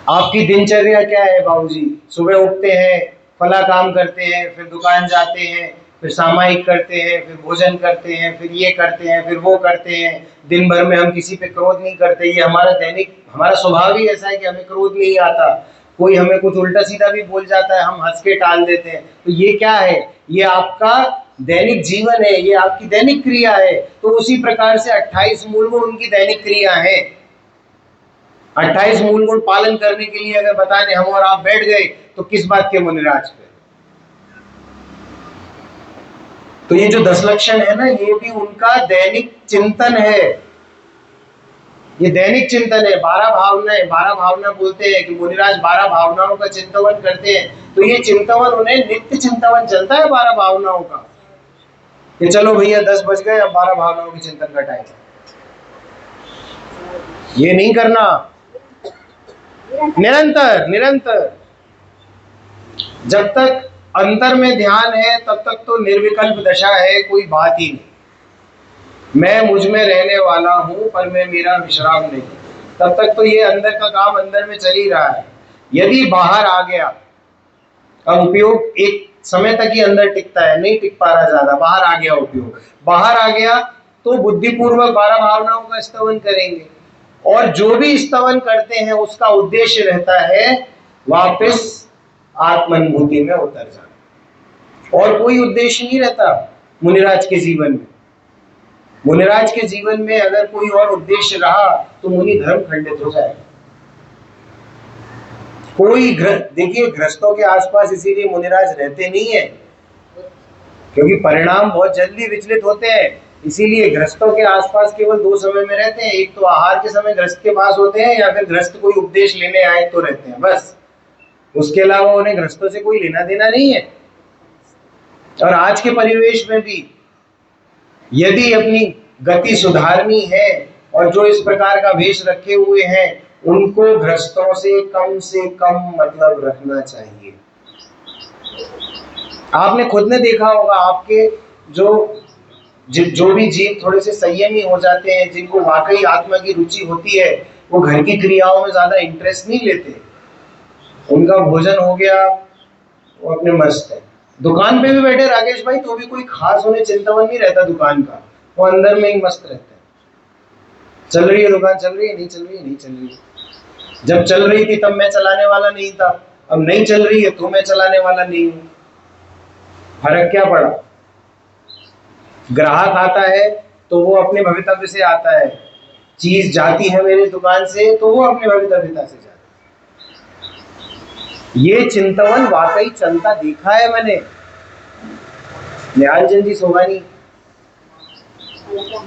आपकी दिनचर्या क्या है बाबूजी? सुबह उठते हैं, फला काम करते हैं, फिर दुकान जाते हैं, फिर सामायिक करते हैं, फिर भोजन करते हैं, फिर ये करते हैं, फिर वो करते हैं। दिन भर में हम किसी पे क्रोध नहीं करते। ये हमारा दैनिक, हमारा स्वभाव ही ऐसा है कि हमें क्रोध नहीं आता। कोई हमें कुछ उल्टा सीधा भी बोल जाता है, हम हंस के टाल देते हैं। तो ये क्या है? ये आपका दैनिक जीवन है, ये आपकी दैनिक क्रिया है। तो उसी प्रकार से 28 मूल गुण उनकी दैनिक क्रिया है। 28 मूल गुण पालन करने के लिए अगर बताने हम और आप बैठ गए तो किस बात के मुनिराज पे? तो ये जो 10 लक्षण है ना, ये भी उनका दैनिक चिंतन है। ये दैनिक चिंतन है। 12 भावनाएं, 12 भावना बोलते हैं कि मुनिराज 12 भावनाओं का चिंतन करते हैं। तो ये चिंतन उन्हें नित्य चिंतन चलता है 12 भावनाओं का, कि चलो भैया 10 बज गए, अब 12 भावनाओं के चिंतन का टाइम है। ये नहीं करना, निरंतर निरंतर। जब तक अंतर में ध्यान है तब तक तो निर्विकल्प दशा है, कोई बात ही नहीं। मैं मुझ में रहने वाला हूं पर मैं मेरा विश्राम नहीं, तब तक तो ये अंदर का काम अंदर में चल ही रहा है। यदि बाहर आ गया, अब उपयोग एक समय तक ही अंदर टिकता है, नहीं टिक पा रहा ज्यादा, बाहर आ गया उपयोग, बाहर आ गया तो बुद्धिपूर्वक 12 भावनाओं का स्तवन करेंगे। और जो भी स्तवन करते हैं उसका उद्देश्य रहता है वापस आत्मानुभूति में उतर जाना, और कोई उद्देश्य नहीं रहता मुनिराज के जीवन में। मुनिराज के जीवन में अगर कोई और उद्देश्य रहा तो मुनि धर्म खंडित हो जाएगा। कोई देखिए, गृहस्थों के आसपास इसीलिए मुनिराज रहते नहीं है, क्योंकि परिणाम बहुत जल्दी विचलित होते हैं। इसीलिए गृहस्थों के आसपास केवल 2 समय में रहते हैं। एक तो आहार के समय गृहस्थ के पास होते हैं, या फिर गृहस्थ कोई उपदेश लेने आए तो रहते हैं, बस। उसके अलावा उन्हें गृहस्थों से कोई लेना देना नहीं है। और आज के परिवेश में भी यदि अपनी गति सुधारनी है, और जो इस प्रकार का वेश रखे हुए हैं उनको गृहस्थों से कम मतलब रखना चाहिए। आपने खुद ने देखा होगा, आपके जो भी जीव थोड़े से संयमी हो जाते हैं, जिनको वाकई आत्मा की रुचि होती है, वो घर की क्रियाओं में ज्यादा इंटरेस्ट नहीं लेते। उनका भोजन हो गया, वो अपने मस्त है। दुकान पे भी बैठे राकेश भाई तो भी कोई खास उन्हें चिंतावन नहीं रहता दुकान का, वो अंदर में ही मस्त रहते हैं। चल रही है दुकान, चल रही है, नहीं चल रही है, नहीं चल रही है। जब चल रही थी तब मैं चलाने वाला नहीं था, अब नहीं चल रही है तो मैं चलाने वाला नहीं हूं। फर्क क्या पड़ा? ग्राहक आता है तो वो अपने भवितव्य से आता है, चीज जाती है मेरी दुकान से तो वो अपने भवितव्यता से जाता है। ये चिंतवन वाकई चलता देखा है मैंने। निहालचंद जी सोगानी,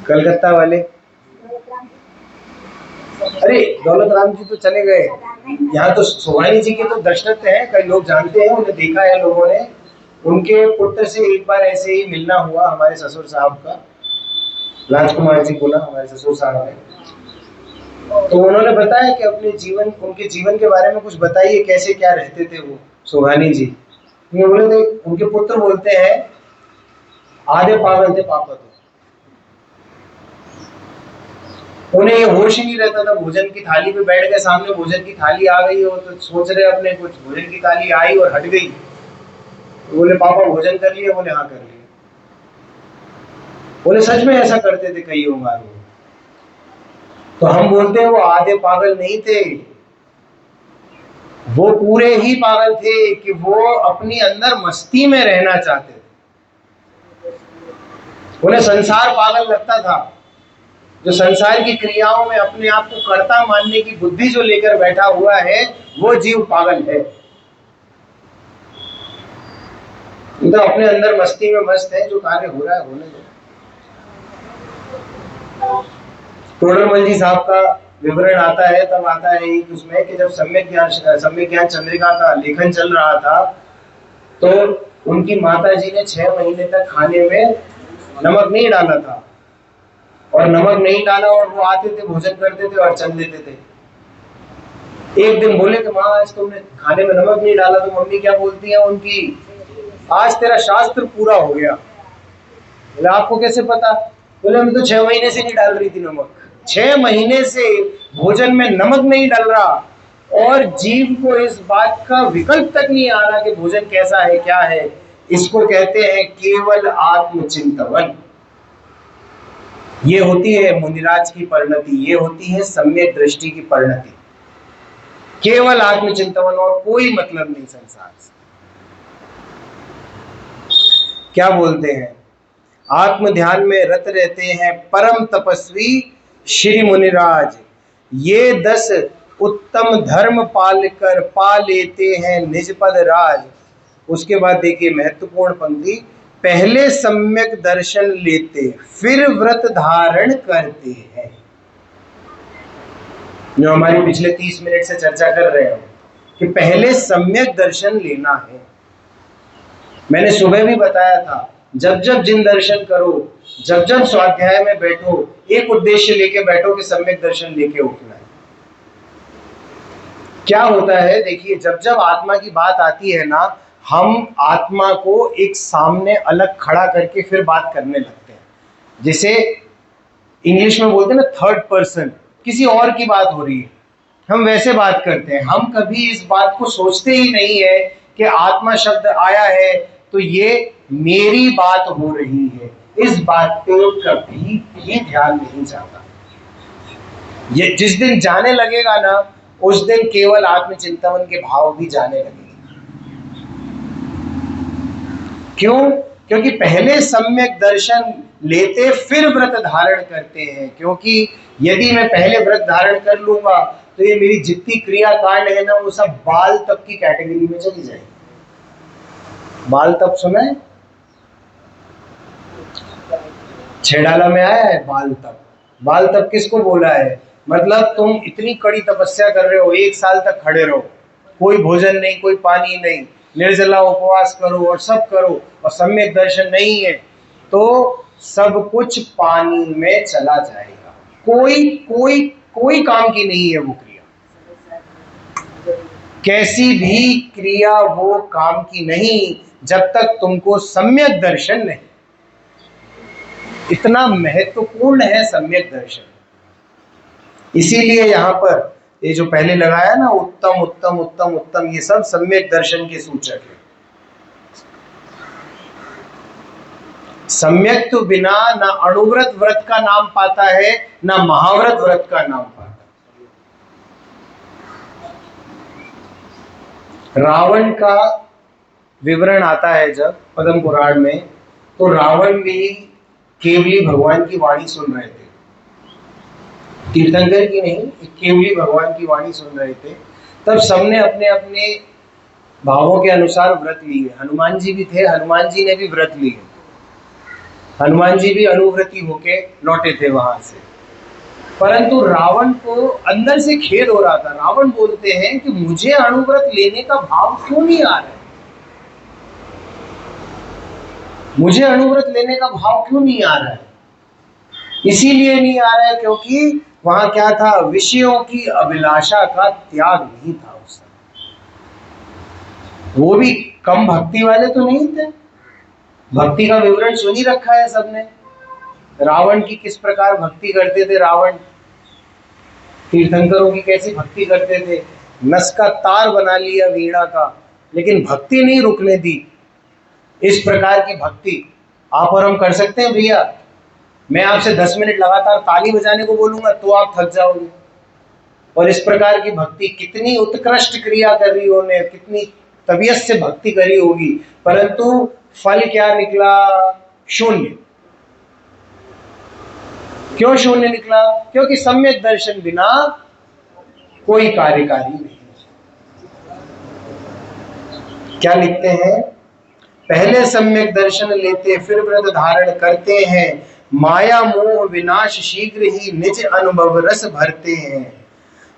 कलकत्ता वाले, अरे दौलत राम जी तो चले गए, यहाँ तो सोगानी जी के तो दशरथ हैं, कई लोग जानते हैं, उन्हें देखा है लोगों ने। उनके पुत्र से एक बार ऐसे ही मिलना हुआ हमारे ससुर साहब का, राजकुमार जी बोला हमारे ससुर साहब है, तो उन्होंने बताया कि अपने जीवन, उनके जीवन के बारे में कुछ बताइए, कैसे क्या रहते थे वो सोगानी जी। बोले थे, उनके पुत्र बोलते हैं आधे पागल थे पापा तो, उन्हें ये होश ही नहीं रहता था। भोजन की थाली पे बैठ गए, सामने भोजन की थाली आ गई हो तो सोच रहे अपने कुछ, भोजन की थाली आई और हट गई, बोले पापा भोजन कर लिए? बोले हाँ कर लिए। बोले सच में ऐसा करते थे कई बार? तो हम बोलते हैं वो आधे पागल नहीं थे, वो पूरे ही पागल थे कि वो अपनी अंदर मस्ती में रहना चाहते थे। उन्हें संसार पागल लगता था। जो संसार की क्रियाओं में अपने आप को कर्ता मानने की बुद्धि जो लेकर बैठा हुआ है, वो जीव पागल है। तो अपने अंदर मस्ती में मस्त है, जो कार्य हो रहा है होने दो। टोडरमल जी साहब का विवरण आता है, तब आता है एक उसमें कि जब सम्यक ज्ञान चंद्रिका का लेखन चल रहा था तो उनकी माता जी ने 6 महीने तक खाने में नमक नहीं डाला था, और नमक नहीं डाला और वो आते थे, भोजन करते थे और चल देते थे। एक दिन बोले कि माँ आज तुमने खाने में नमक नहीं डाला, तो मम्मी क्या बोलती है उनकी, आज तेरा शास्त्र पूरा हो गया। बोले आपको कैसे पता? बोले मैं तो 6 महीने से नहीं डाल रही थी नमक, 6 महीने से भोजन में नमक नहीं डल रहा, और जीव को इस बात का विकल्प तक नहीं आ रहा कि भोजन कैसा है क्या है। इसको कहते हैं केवल आत्मचिंतन। ये होती है मुनिराज की परिणति, ये होती है सम्यक दृष्टि की परिणति। केवल आत्मचिंतन और कोई मतलब नहीं संसार से। क्या बोलते हैं, आत्म ध्यान में रत रहते हैं परम तपस्वी श्री मुनिराज, ये 10 उत्तम धर्म पाल कर पा लेते हैं निज पद राज। उसके बाद देखिए महत्वपूर्ण पंक्ति, पहले सम्यक दर्शन लेते फिर व्रत धारण करते हैं। जो हमारी पिछले 30 मिनट से चर्चा कर रहे हैं कि पहले सम्यक दर्शन लेना है। मैंने सुबह भी बताया था, जब जब जिन दर्शन करो, जब जब स्वाध्याय में बैठो, एक उद्देश्य लेके बैठो कि सम्यक दर्शन लेके उठना है। क्या होता है देखिए, जब जब आत्मा की बात आती है ना, हम आत्मा को एक सामने अलग खड़ा करके फिर बात करने लगते हैं। जैसे इंग्लिश में बोलते हैं ना, थर्ड पर्सन, किसी और की बात हो रही है, हम वैसे बात करते हैं। हम कभी इस बात को सोचते ही नहीं है कि आत्मा शब्द आया है तो ये मेरी बात हो रही है। इस बात पे कभी भी ध्यान नहीं जाता। ये जिस दिन जाने लगेगा ना, उस दिन केवल आत्मचिंतन के भाव भी जाने लगेंगे। क्यों? क्योंकि पहले सम्यक दर्शन लेते फिर व्रत धारण करते हैं। क्योंकि यदि मैं पहले व्रत धारण कर लूंगा तो ये मेरी जितनी क्रिया कांड है ना, वो सब बाल तप की कैटेगरी में चली जाएगी। बाल तप सुना है? छेड़ाला में आया है बाल तप। बाल तप किसको बोला है? मतलब तुम इतनी कड़ी तपस्या कर रहे हो, 1 साल तक खड़े रहो, कोई भोजन नहीं, कोई पानी नहीं, निर्जला उपवास करो और सब करो, और सम्यक दर्शन नहीं है तो सब कुछ पानी में चला जाएगा। कोई कोई कोई काम की नहीं है वो क्रिया, कैसी भी क्रिया वो काम की नहीं जब तक तुमको सम्यक दर्शन नहीं। इतना महत्वपूर्ण है सम्यक दर्शन। इसीलिए यहां पर ये जो पहले लगाया ना, उत्तम उत्तम उत्तम उत्तम, ये सब सम्यक दर्शन के सूचक है। सम्यक तो बिना ना अणुव्रत व्रत का नाम पाता है, ना महाव्रत व्रत का नाम पाता है। रावण का विवरण आता है जब पद्म पुराण में, तो रावण भी केवली भगवान की वाणी सुन रहे थे, तीर्थंकर की नहीं, केवली भगवान की वाणी सुन रहे थे। तब सबने अपने अपने भावों के अनुसार व्रत लिए। हनुमान जी भी थे, हनुमान जी ने भी व्रत लिए। हनुमान जी भी अनुव्रती होके लौटे थे वहां से। परंतु रावण को अंदर से खेद हो रहा था। रावण बोलते हैं कि मुझे अनुव्रत लेने का भाव क्यों नहीं आ रहा है, मुझे अनुव्रत लेने का भाव क्यों नहीं आ रहा है? इसीलिए नहीं आ रहा है क्योंकि वहां क्या था, विषयों की अभिलाषा का त्याग नहीं था उस समय। वो भी कम भक्ति वाले तो नहीं थे, भक्ति का विवरण सुन ही रखा है सबने। रावण की किस प्रकार भक्ति करते थे रावण, तीर्थंकरों की कैसी भक्ति करते थे, नस का तार बना लिया वीणा का, लेकिन भक्ति नहीं रुकने दी। इस प्रकार की भक्ति आप और हम कर सकते हैं भैया? मैं आपसे 10 मिनट लगातार ताली बजाने को बोलूंगा तो आप थक जाओगे। और इस प्रकार की भक्ति, कितनी उत्कृष्ट क्रिया कर रही होने, कितनी तबीयत से भक्ति करी होगी, परंतु फल क्या निकला? शून्य। क्यों शून्य निकला? क्योंकि सम्यक दर्शन बिना कोई कार्यकारी नहीं। क्या लिखते हैं? पहले सम्यक दर्शन लेते फिर व्रत धारण करते हैं, माया मोह विनाश शीघ्र ही निज अनुभव रस भरते हैं।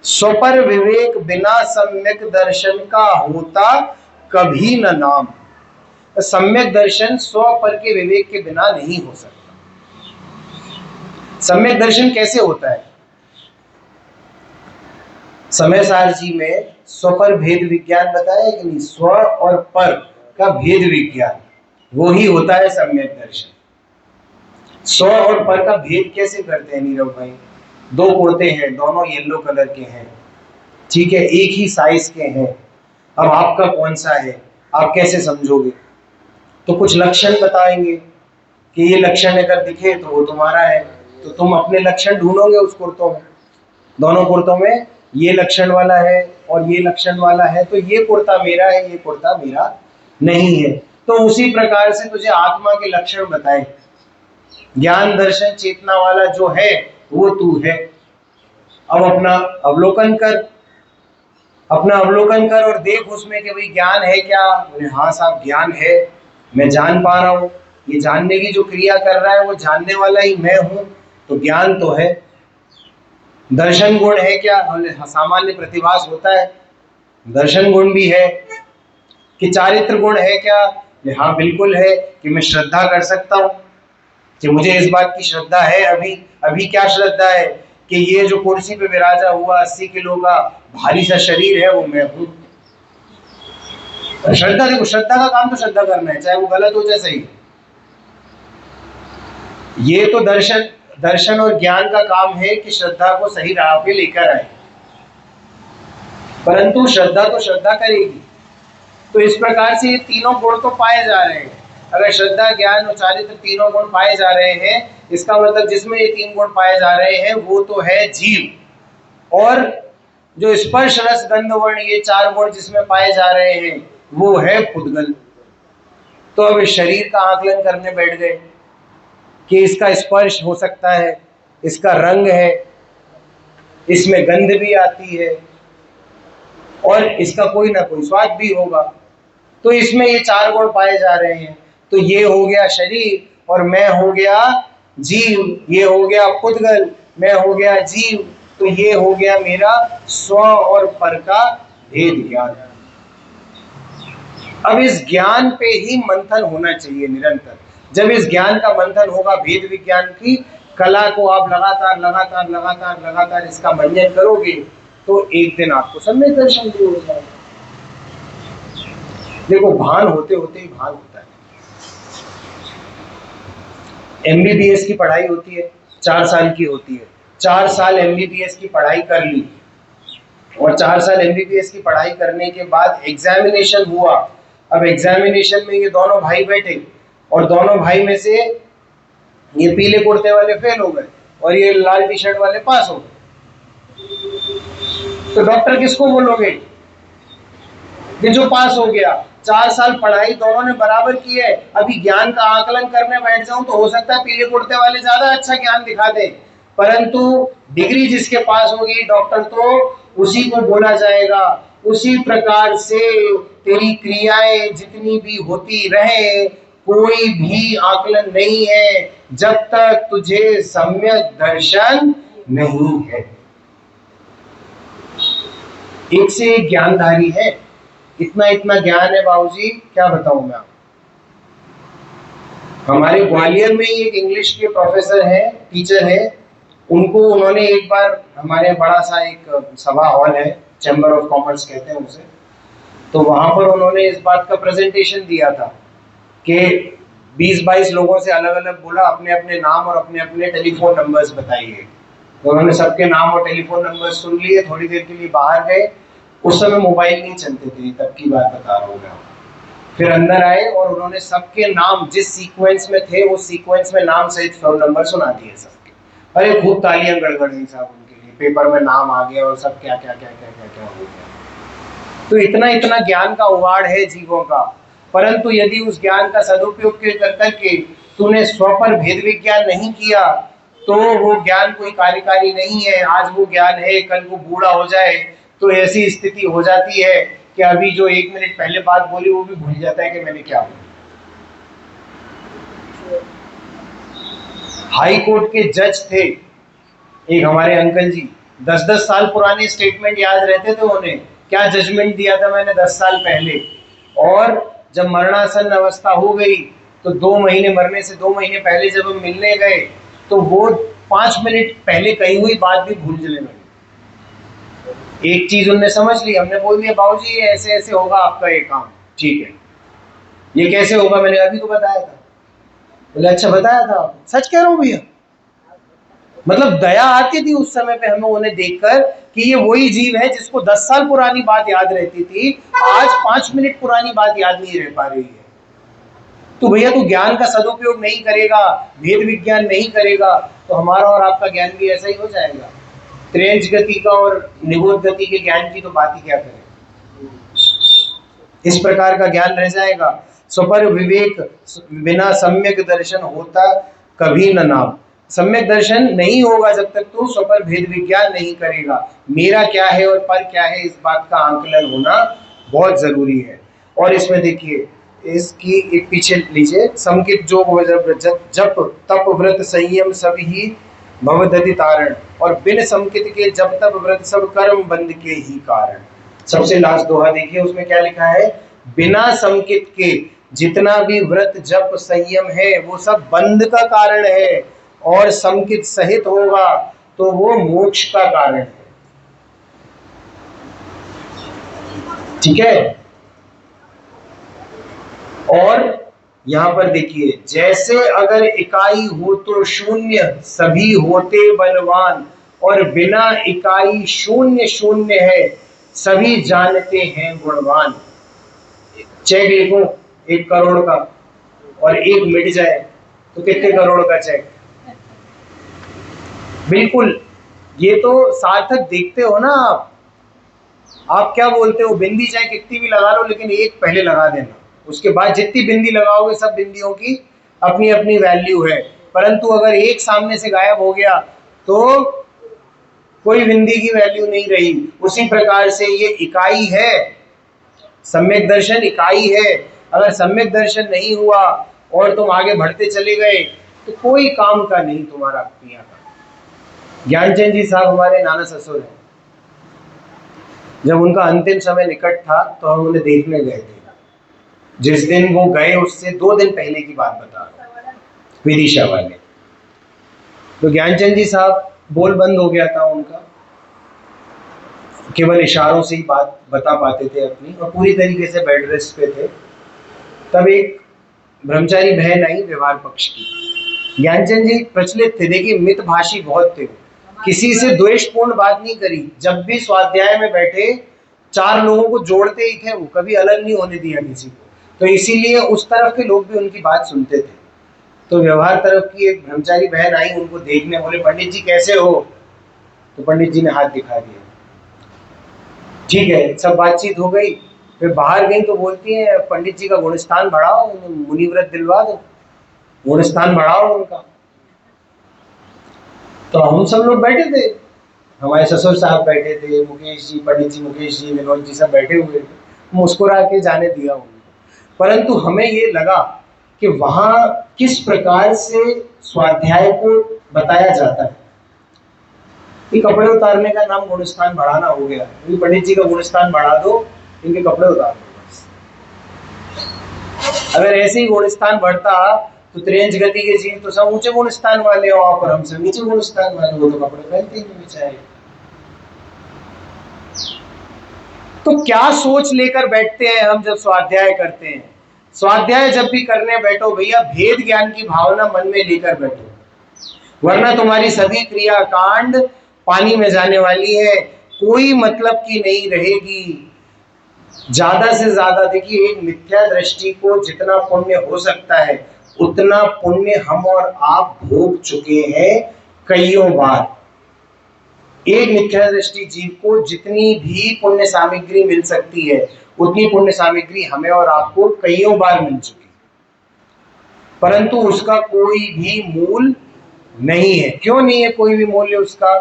स्वपर विवेक बिना सम्यक दर्शन का होता कभी न नाम। सम्यक दर्शन स्वपर के विवेक के बिना नहीं हो सकता। सम्यक दर्शन कैसे होता है? समय सारची में स्वपर भेद विज्ञान बताया कि नहीं, स्व और पर का भेद विज्ञान वो ही होता है सम्यक दर्शन। स्व और पर का भेद कैसे करते हैं नीरव भाई? दो कुर्ते हैं, दोनों येलो कलर के हैं, ठीक है, एक ही साइज के हैं, अब आपका कौन सा है आप कैसे समझोगे? तो कुछ लक्षण बताएंगे कि ये लक्षण अगर दिखे तो वो तुम्हारा है, तो तुम अपने लक्षण ढूंढोगे उस कुर्तों में, दोनों कुर्तों में ये लक्षण वाला है और ये लक्षण वाला है, तो ये कुर्ता मेरा है, ये कुर्ता मेरा नहीं है। तो उसी प्रकार से तुझे आत्मा के लक्षण बताए, ज्ञान दर्शन चेतना वाला जो है वो तू है। अब अपना अवलोकन कर, अपना अवलोकन कर और देख उसमें कि भाई ज्ञान है क्या? बोले हाँ साहब ज्ञान है, मैं जान पा रहा हूँ, ये जानने की जो क्रिया कर रहा है वो जानने वाला ही मैं हूँ, तो ज्ञान तो है। दर्शन गुण है क्या? बोले सामान्य प्रतिभास होता है, दर्शन गुण भी है। कि चारित्र गुण है क्या? हाँ बिल्कुल है, कि मैं श्रद्धा कर सकता हूँ, कि मुझे इस बात की श्रद्धा है। अभी अभी क्या श्रद्धा है? कि ये जो कुर्सी पे विराजा हुआ 80 किलो का भारी सा शरीर है वो मैं हूं। श्रद्धा, देखो श्रद्धा का काम तो श्रद्धा करना है, चाहे वो गलत हो चाहे सही। ये तो दर्शन और ज्ञान का काम है कि श्रद्धा को सही राह पे लेकर आए, परंतु श्रद्धा तो श्रद्धा करेगी। तो इस प्रकार से ये तीनों गुण तो पाए जा रहे हैं। अगर श्रद्धा ज्ञान और चारित्र तीनों गुण पाए जा रहे हैं, इसका मतलब जिसमें ये तीन गुण पाए जा रहे हैं वो तो है जीव। और जो स्पर्श रस गंध वर्ण ये चार गुण जिसमें पाए जा रहे हैं वो है पुद्गल। तो अब इस शरीर का आकलन करने बैठ गए कि इसका स्पर्श हो सकता है, इसका रंग है, इसमें गंध भी आती है और इसका कोई ना कोई स्वाद भी होगा। तो इसमें ये चार गुण पाए जा रहे हैं। तो ये हो गया शरीर और मैं हो गया जीव, ये हो गया पुद्गल, मैं हो गया जीव, तो ये हो गया मेरा स्व और पर का भेद ज्ञान। अब इस ज्ञान पे ही मंथन होना चाहिए निरंतर। जब इस ज्ञान का मंथन होगा, भेद विज्ञान की कला को आप लगातार लगातार लगातार लगातार इसका मंथन करोगे तो एक दिन आपको सम्यक दर्शन भी हो जाएगा। देखो भान होते होते ही भान होता है। एमबीबीएस की पढ़ाई होती है, 4 साल की होती है, 4 साल एमबीबीएस की पढ़ाई कर ली और 4 साल एमबीबीएस की पढ़ाई करने के बाद एग्जामिनेशन हुआ। अब एग्जामिनेशन में ये दोनों भाई बैठे और दोनों भाई में से ये पीले कुर्ते वाले फेल हो गए और ये लाल टी शर्ट वाले पास हो गए। तो डॉक्टर किसको बोलोगे? कि जो पास हो गया। 4 साल पढ़ाई दोनों ने बराबर की है। अभी ज्ञान का आकलन करने बैठ जाऊं तो हो सकता है पीले कुर्ते वाले ज्यादा अच्छा ज्ञान दिखा दे, परंतु डिग्री जिसके पास होगी डॉक्टर तो उसी को बोला जाएगा। उसी प्रकार से तेरी क्रियाएं जितनी भी होती रहे, कोई भी आकलन नहीं है जब तक तुझे सम्यक दर्शन नहीं है। एक से एक ज्ञानधारी है, इतना इतना ज्ञान है बाबूजी, क्या बताऊं मैं आपको। हमारे ग्वालियर में ही एक इंग्लिश के प्रोफेसर है, टीचर है, उन्होंने एक बार हमारे बड़ा सा एक सभा हॉल है, चैम्बर ऑफ कॉमर्स कहते हैं उसे, तो वहां पर उन्होंने इस बात का प्रेजेंटेशन दिया था कि 20-22 लोगों से अलग अलग बोला अपने अपने नाम और अपने अपने टेलीफोन नंबर्स बताइए। तो उन्होंने सबके नाम और टेलीफोन नंबर्स सुन लिए, थोड़ी देर के लिए बाहर गए। उस समय मोबाइल नहीं चलते थे, तब की बात बता रहा हूँ मैं। फिर अंदर आए और उन्होंने सबके नाम जिस सीक्वेंस में थे उस सीक्वेंस में नाम सहित फोन नंबर सुना दिए सबके। अरे खूब तालियां गड़गड़ गई साहब उनके लिए, पेपर में नाम आ गया और सब क्या क्या क्या क्या क्या क्या हो गया। तो इतना इतना ज्ञान का उवाड़ है जीवों का, परंतु यदि उस ज्ञान का सदुपयोग कर करके तूने स्व पर भेद विज्ञान नहीं किया तो वो ज्ञान कोई कार्यकारी नहीं है। आज वो ज्ञान है, कल वो बूढ़ा हो जाए तो ऐसी स्थिति हो जाती है कि अभी जो 1 मिनट पहले बात बोली वो भी भूल जाता है कि मैंने क्या बोला। हाई कोर्ट के जज थे एक हमारे अंकल जी, 10-10 साल पुराने स्टेटमेंट याद रहते थे उन्हें, क्या जजमेंट दिया था मैंने 10 साल पहले। और जब मरणासन अवस्था हो गई तो 2 महीने मरने से 2 महीने पहले जब हम मिलने गए तो वो 5 मिनट पहले कही हुई बात भी भूल जाने लगे। एक चीज उनने समझ ली, हमने बोल दिया बाबूजी ये ऐसे ऐसे होगा आपका ये काम, ठीक है। ये कैसे होगा, मैंने अभी तो बताया था। बोले अच्छा बताया था, सच कह रहा हूँ भैया। मतलब दया आती थी उस समय पे हमें उन्हें देखकर कि ये वही जीव है जिसको 10 साल पुरानी बात याद रहती थी, आज 5 मिनट पुरानी बात याद नहीं रह पा रही है। तो भैया तू ज्ञान का सदुपयोग नहीं करेगा, भेद विज्ञान नहीं करेगा, तो हमारा और आपका ज्ञान भी ऐसा ही हो जाएगा। त्रेंच गति का और निगोद गति के ज्ञान की तो बात ही क्या करें, इस प्रकार का ज्ञान रह जाएगा। स्वपर विवेक बिना सम्यक दर्शन होता कभी न नाम। सम्यक दर्शन नहीं होगा जब तक तो स्वपर भेद विज्ञान नहीं करेगा। मेरा क्या है और पर क्या है, इस बात का आंकलन होना बहुत जरूरी है। और इसमें देखिए, इसकी एक पीछे लीजिए, समकित जोग जप तप व्रत संयम सब ही भवदति तारण, और बिन समकित के जब तप व्रत सब कर्म बंद के ही कारण। सबसे लास्ट दोहा देखिए, उसमें क्या लिखा है, बिना समकित के जितना भी व्रत जप संयम है वो सब बंध का कारण है, और समकित सहित होगा तो वो मोक्ष का कारण है। ठीक है। और यहां पर देखिए, जैसे अगर इकाई हो तो शून्य सभी होते बलवान, और बिना इकाई शून्य शून्य है सभी जानते हैं गुणवान। चेक लिखो 1 करोड़ का, और एक मिट जाए तो कितने करोड़ का चेक। बिल्कुल, ये तो सार्थक देखते हो ना आप क्या बोलते हो, बिंदी चाहे कितनी भी लगा लो लेकिन एक पहले लगा देना, उसके बाद जितनी बिंदी लगाओगे सब बिंदियों की अपनी अपनी वैल्यू है, परंतु अगर एक सामने से गायब हो गया तो कोई बिंदी की वैल्यू नहीं रही। उसी प्रकार से ये इकाई है, सम्यक दर्शन इकाई है। अगर सम्यक दर्शन नहीं हुआ और तुम आगे बढ़ते चले गए तो कोई काम का नहीं तुम्हारा दुनिया का। ज्ञानचंद जी साहब हमारे नाना ससुर हैं, जब उनका अंतिम समय निकट था तो हम उन्हें देखने गए थे। जिस दिन वो गए उससे 2 दिन पहले की बात बता रहा हूं, विदिशा वाले। तो ज्ञानचंद जी साहब बोल बंद हो गया था उनका, केवल इशारों से ही बात बता पाते थे अपनी, और पूरी तरीके से बेड रेस्ट पे थे। तब एक ब्रह्मचारी बहन आई व्यवहार पक्ष की। ज्ञानचंद जी प्रचलित थे, देखिए मितभाषी बहुत थे, किसी से द्वेषपूर्ण बात नहीं करी। जब भी स्वाध्याय में बैठे 4 लोगों को जोड़ते ही थे वो, कभी अलग नहीं होने दिया किसी को। तो इसीलिए उस तरफ के लोग भी उनकी बात सुनते थे। तो व्यवहार तरफ की एक ब्रह्मचारी बहन आई उनको देखने, बोले पंडित जी कैसे हो। तो पंडित जी ने हाथ दिखा दिया, ठीक है, सब बातचीत हो गई। फिर बाहर गई तो बोलती है पंडित जी का गुणस्थान बढ़ाओ, मुनिव्रत दिलवा दो, गुणस्थान बढ़ाओ उनका। तो हम सब लोग बैठे थे, हमारे ससुर साहब बैठे थे, मुकेश जी, पंडित जी मुकेश जी, विनोद जी सब बैठे हुए थे। मुस्कुरा के जाने दिया उनको, परंतु हमें ये लगा कि वहां किस प्रकार से स्वाध्याय को बताया जाता है। ये कपड़े उतारने का नाम गुणस्थान बढ़ाना हो गया, पंडित जी का गुणस्थान बढ़ा दो, इनके कपड़े उतार दो बस। अगर ऐसे ही गुणस्थान बढ़ता तो त्रेंच गति के जीव तो सब ऊंचे गुणस्थान वाले हो, और हम सब नीचे गुणस्थान वाले हो, तो कपड़े पहनते ही नहीं बेचारे। तो क्या सोच लेकर बैठते हैं हम जब स्वाध्याय करते हैं। स्वाध्याय जब भी करने बैठो भैया, भेद ज्ञान की भावना मन में लेकर बैठो, वरना तुम्हारी सभी क्रिया कांड पानी में जाने वाली है, कोई मतलब की नहीं रहेगी। ज्यादा से ज्यादा देखिए, एक मिथ्या दृष्टि को जितना पुण्य हो सकता है उतना पुण्य हम और आप भोग चुके हैं कईयों बार। एक मिथ्या दृष्टि जीव को जितनी भी पुण्य सामग्री मिल सकती है उतनी पुण्य सामग्री हमें और आपको कईयों बार मिल चुकी, परंतु उसका कोई भी मूल नहीं है। क्यों नहीं है कोई भी मूल्य उसका?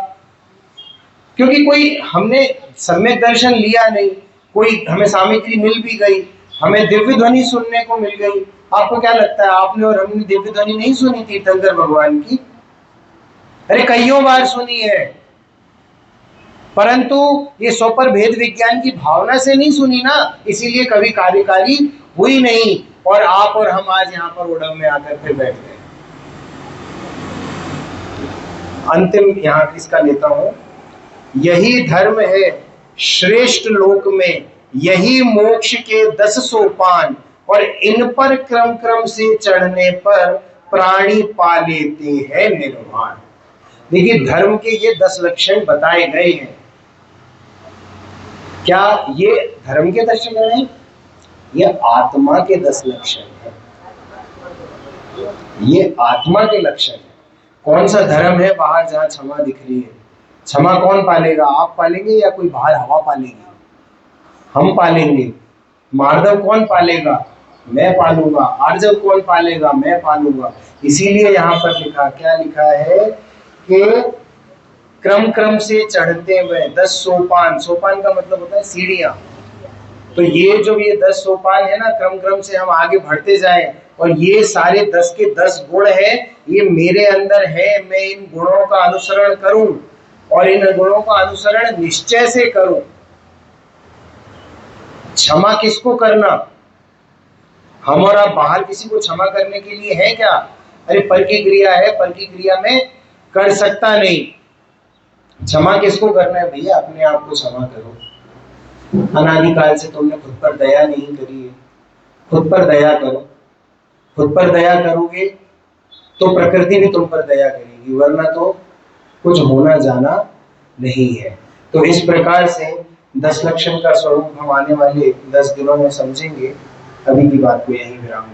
क्योंकि कोई हमने सम्यक दर्शन लिया नहीं, कोई हमें सामग्री मिल भी गई, हमें दिव्य ध्वनि सुनने को मिल गई। आपको क्या लगता है आपने और हमने दिव्य ध्वनि नहीं सुनी थी तीर्थंकर भगवान की? अरे कईयों बार सुनी है, परंतु ये स्वपर भेद विज्ञान की भावना से नहीं सुनी ना, इसीलिए कभी कार्यकारी हुई नहीं, और आप और हम आज यहाँ पर उड़व में आकर के बैठ गए। अंतिम यहाँ इसका लेता हूं, यही धर्म है श्रेष्ठ लोक में यही मोक्ष के 10 सोपान, और इन पर क्रम क्रम से चढ़ने पर प्राणी पा लेते हैं निर्वाण। देखिए धर्म के ये 10 लक्षण बताए गए हैं। क्या ये धर्म के 10 लक्षण हैं? ये आत्मा के 10 लक्षण हैं। ये आत्मा के लक्षण है। कौन सा धर्म है बाहर जहां क्षमा दिख रही है? क्षमा कौन पालेगा? आप पालेंगे या कोई बाहर हवा पालेगी? हम पालेंगे। मार्दव कौन पालेगा? मैं पालूंगा। आर्जव कौन पालेगा? मैं पालूंगा। इसीलिए यहाँ पर लिखा, क्या लिखा है कि क्रम क्रम से चढ़ते हुए 10 सोपान। सोपान का मतलब होता है सीढ़ियां। तो ये जो ये 10 सोपान है ना, क्रम क्रम से हम आगे बढ़ते जाएं, और ये सारे 10 के 10 गुण है, ये मेरे अंदर है। मैं इन गुणों का अनुसरण करूं, और इन गुणों का अनुसरण निश्चय से करूं। क्षमा किसको करना? हम और आप बाहर किसी को क्षमा करने के लिए है क्या? अरे पर की क्रिया है, पर की क्रिया में कर सकता नहीं। क्षमा किसको करना है भैया? अपने आप को क्षमा करो। अनादिकाल से तुमने खुद पर दया नहीं करी है, खुद पर दया करो। खुद पर दया करोगे तो प्रकृति भी तुम पर दया करेगी, वरना तो कुछ होना जाना नहीं है। तो इस प्रकार से 10 लक्षण का स्वरूप हम आने वाले 10 दिनों में समझेंगे। अभी की बात को यहीं विराम।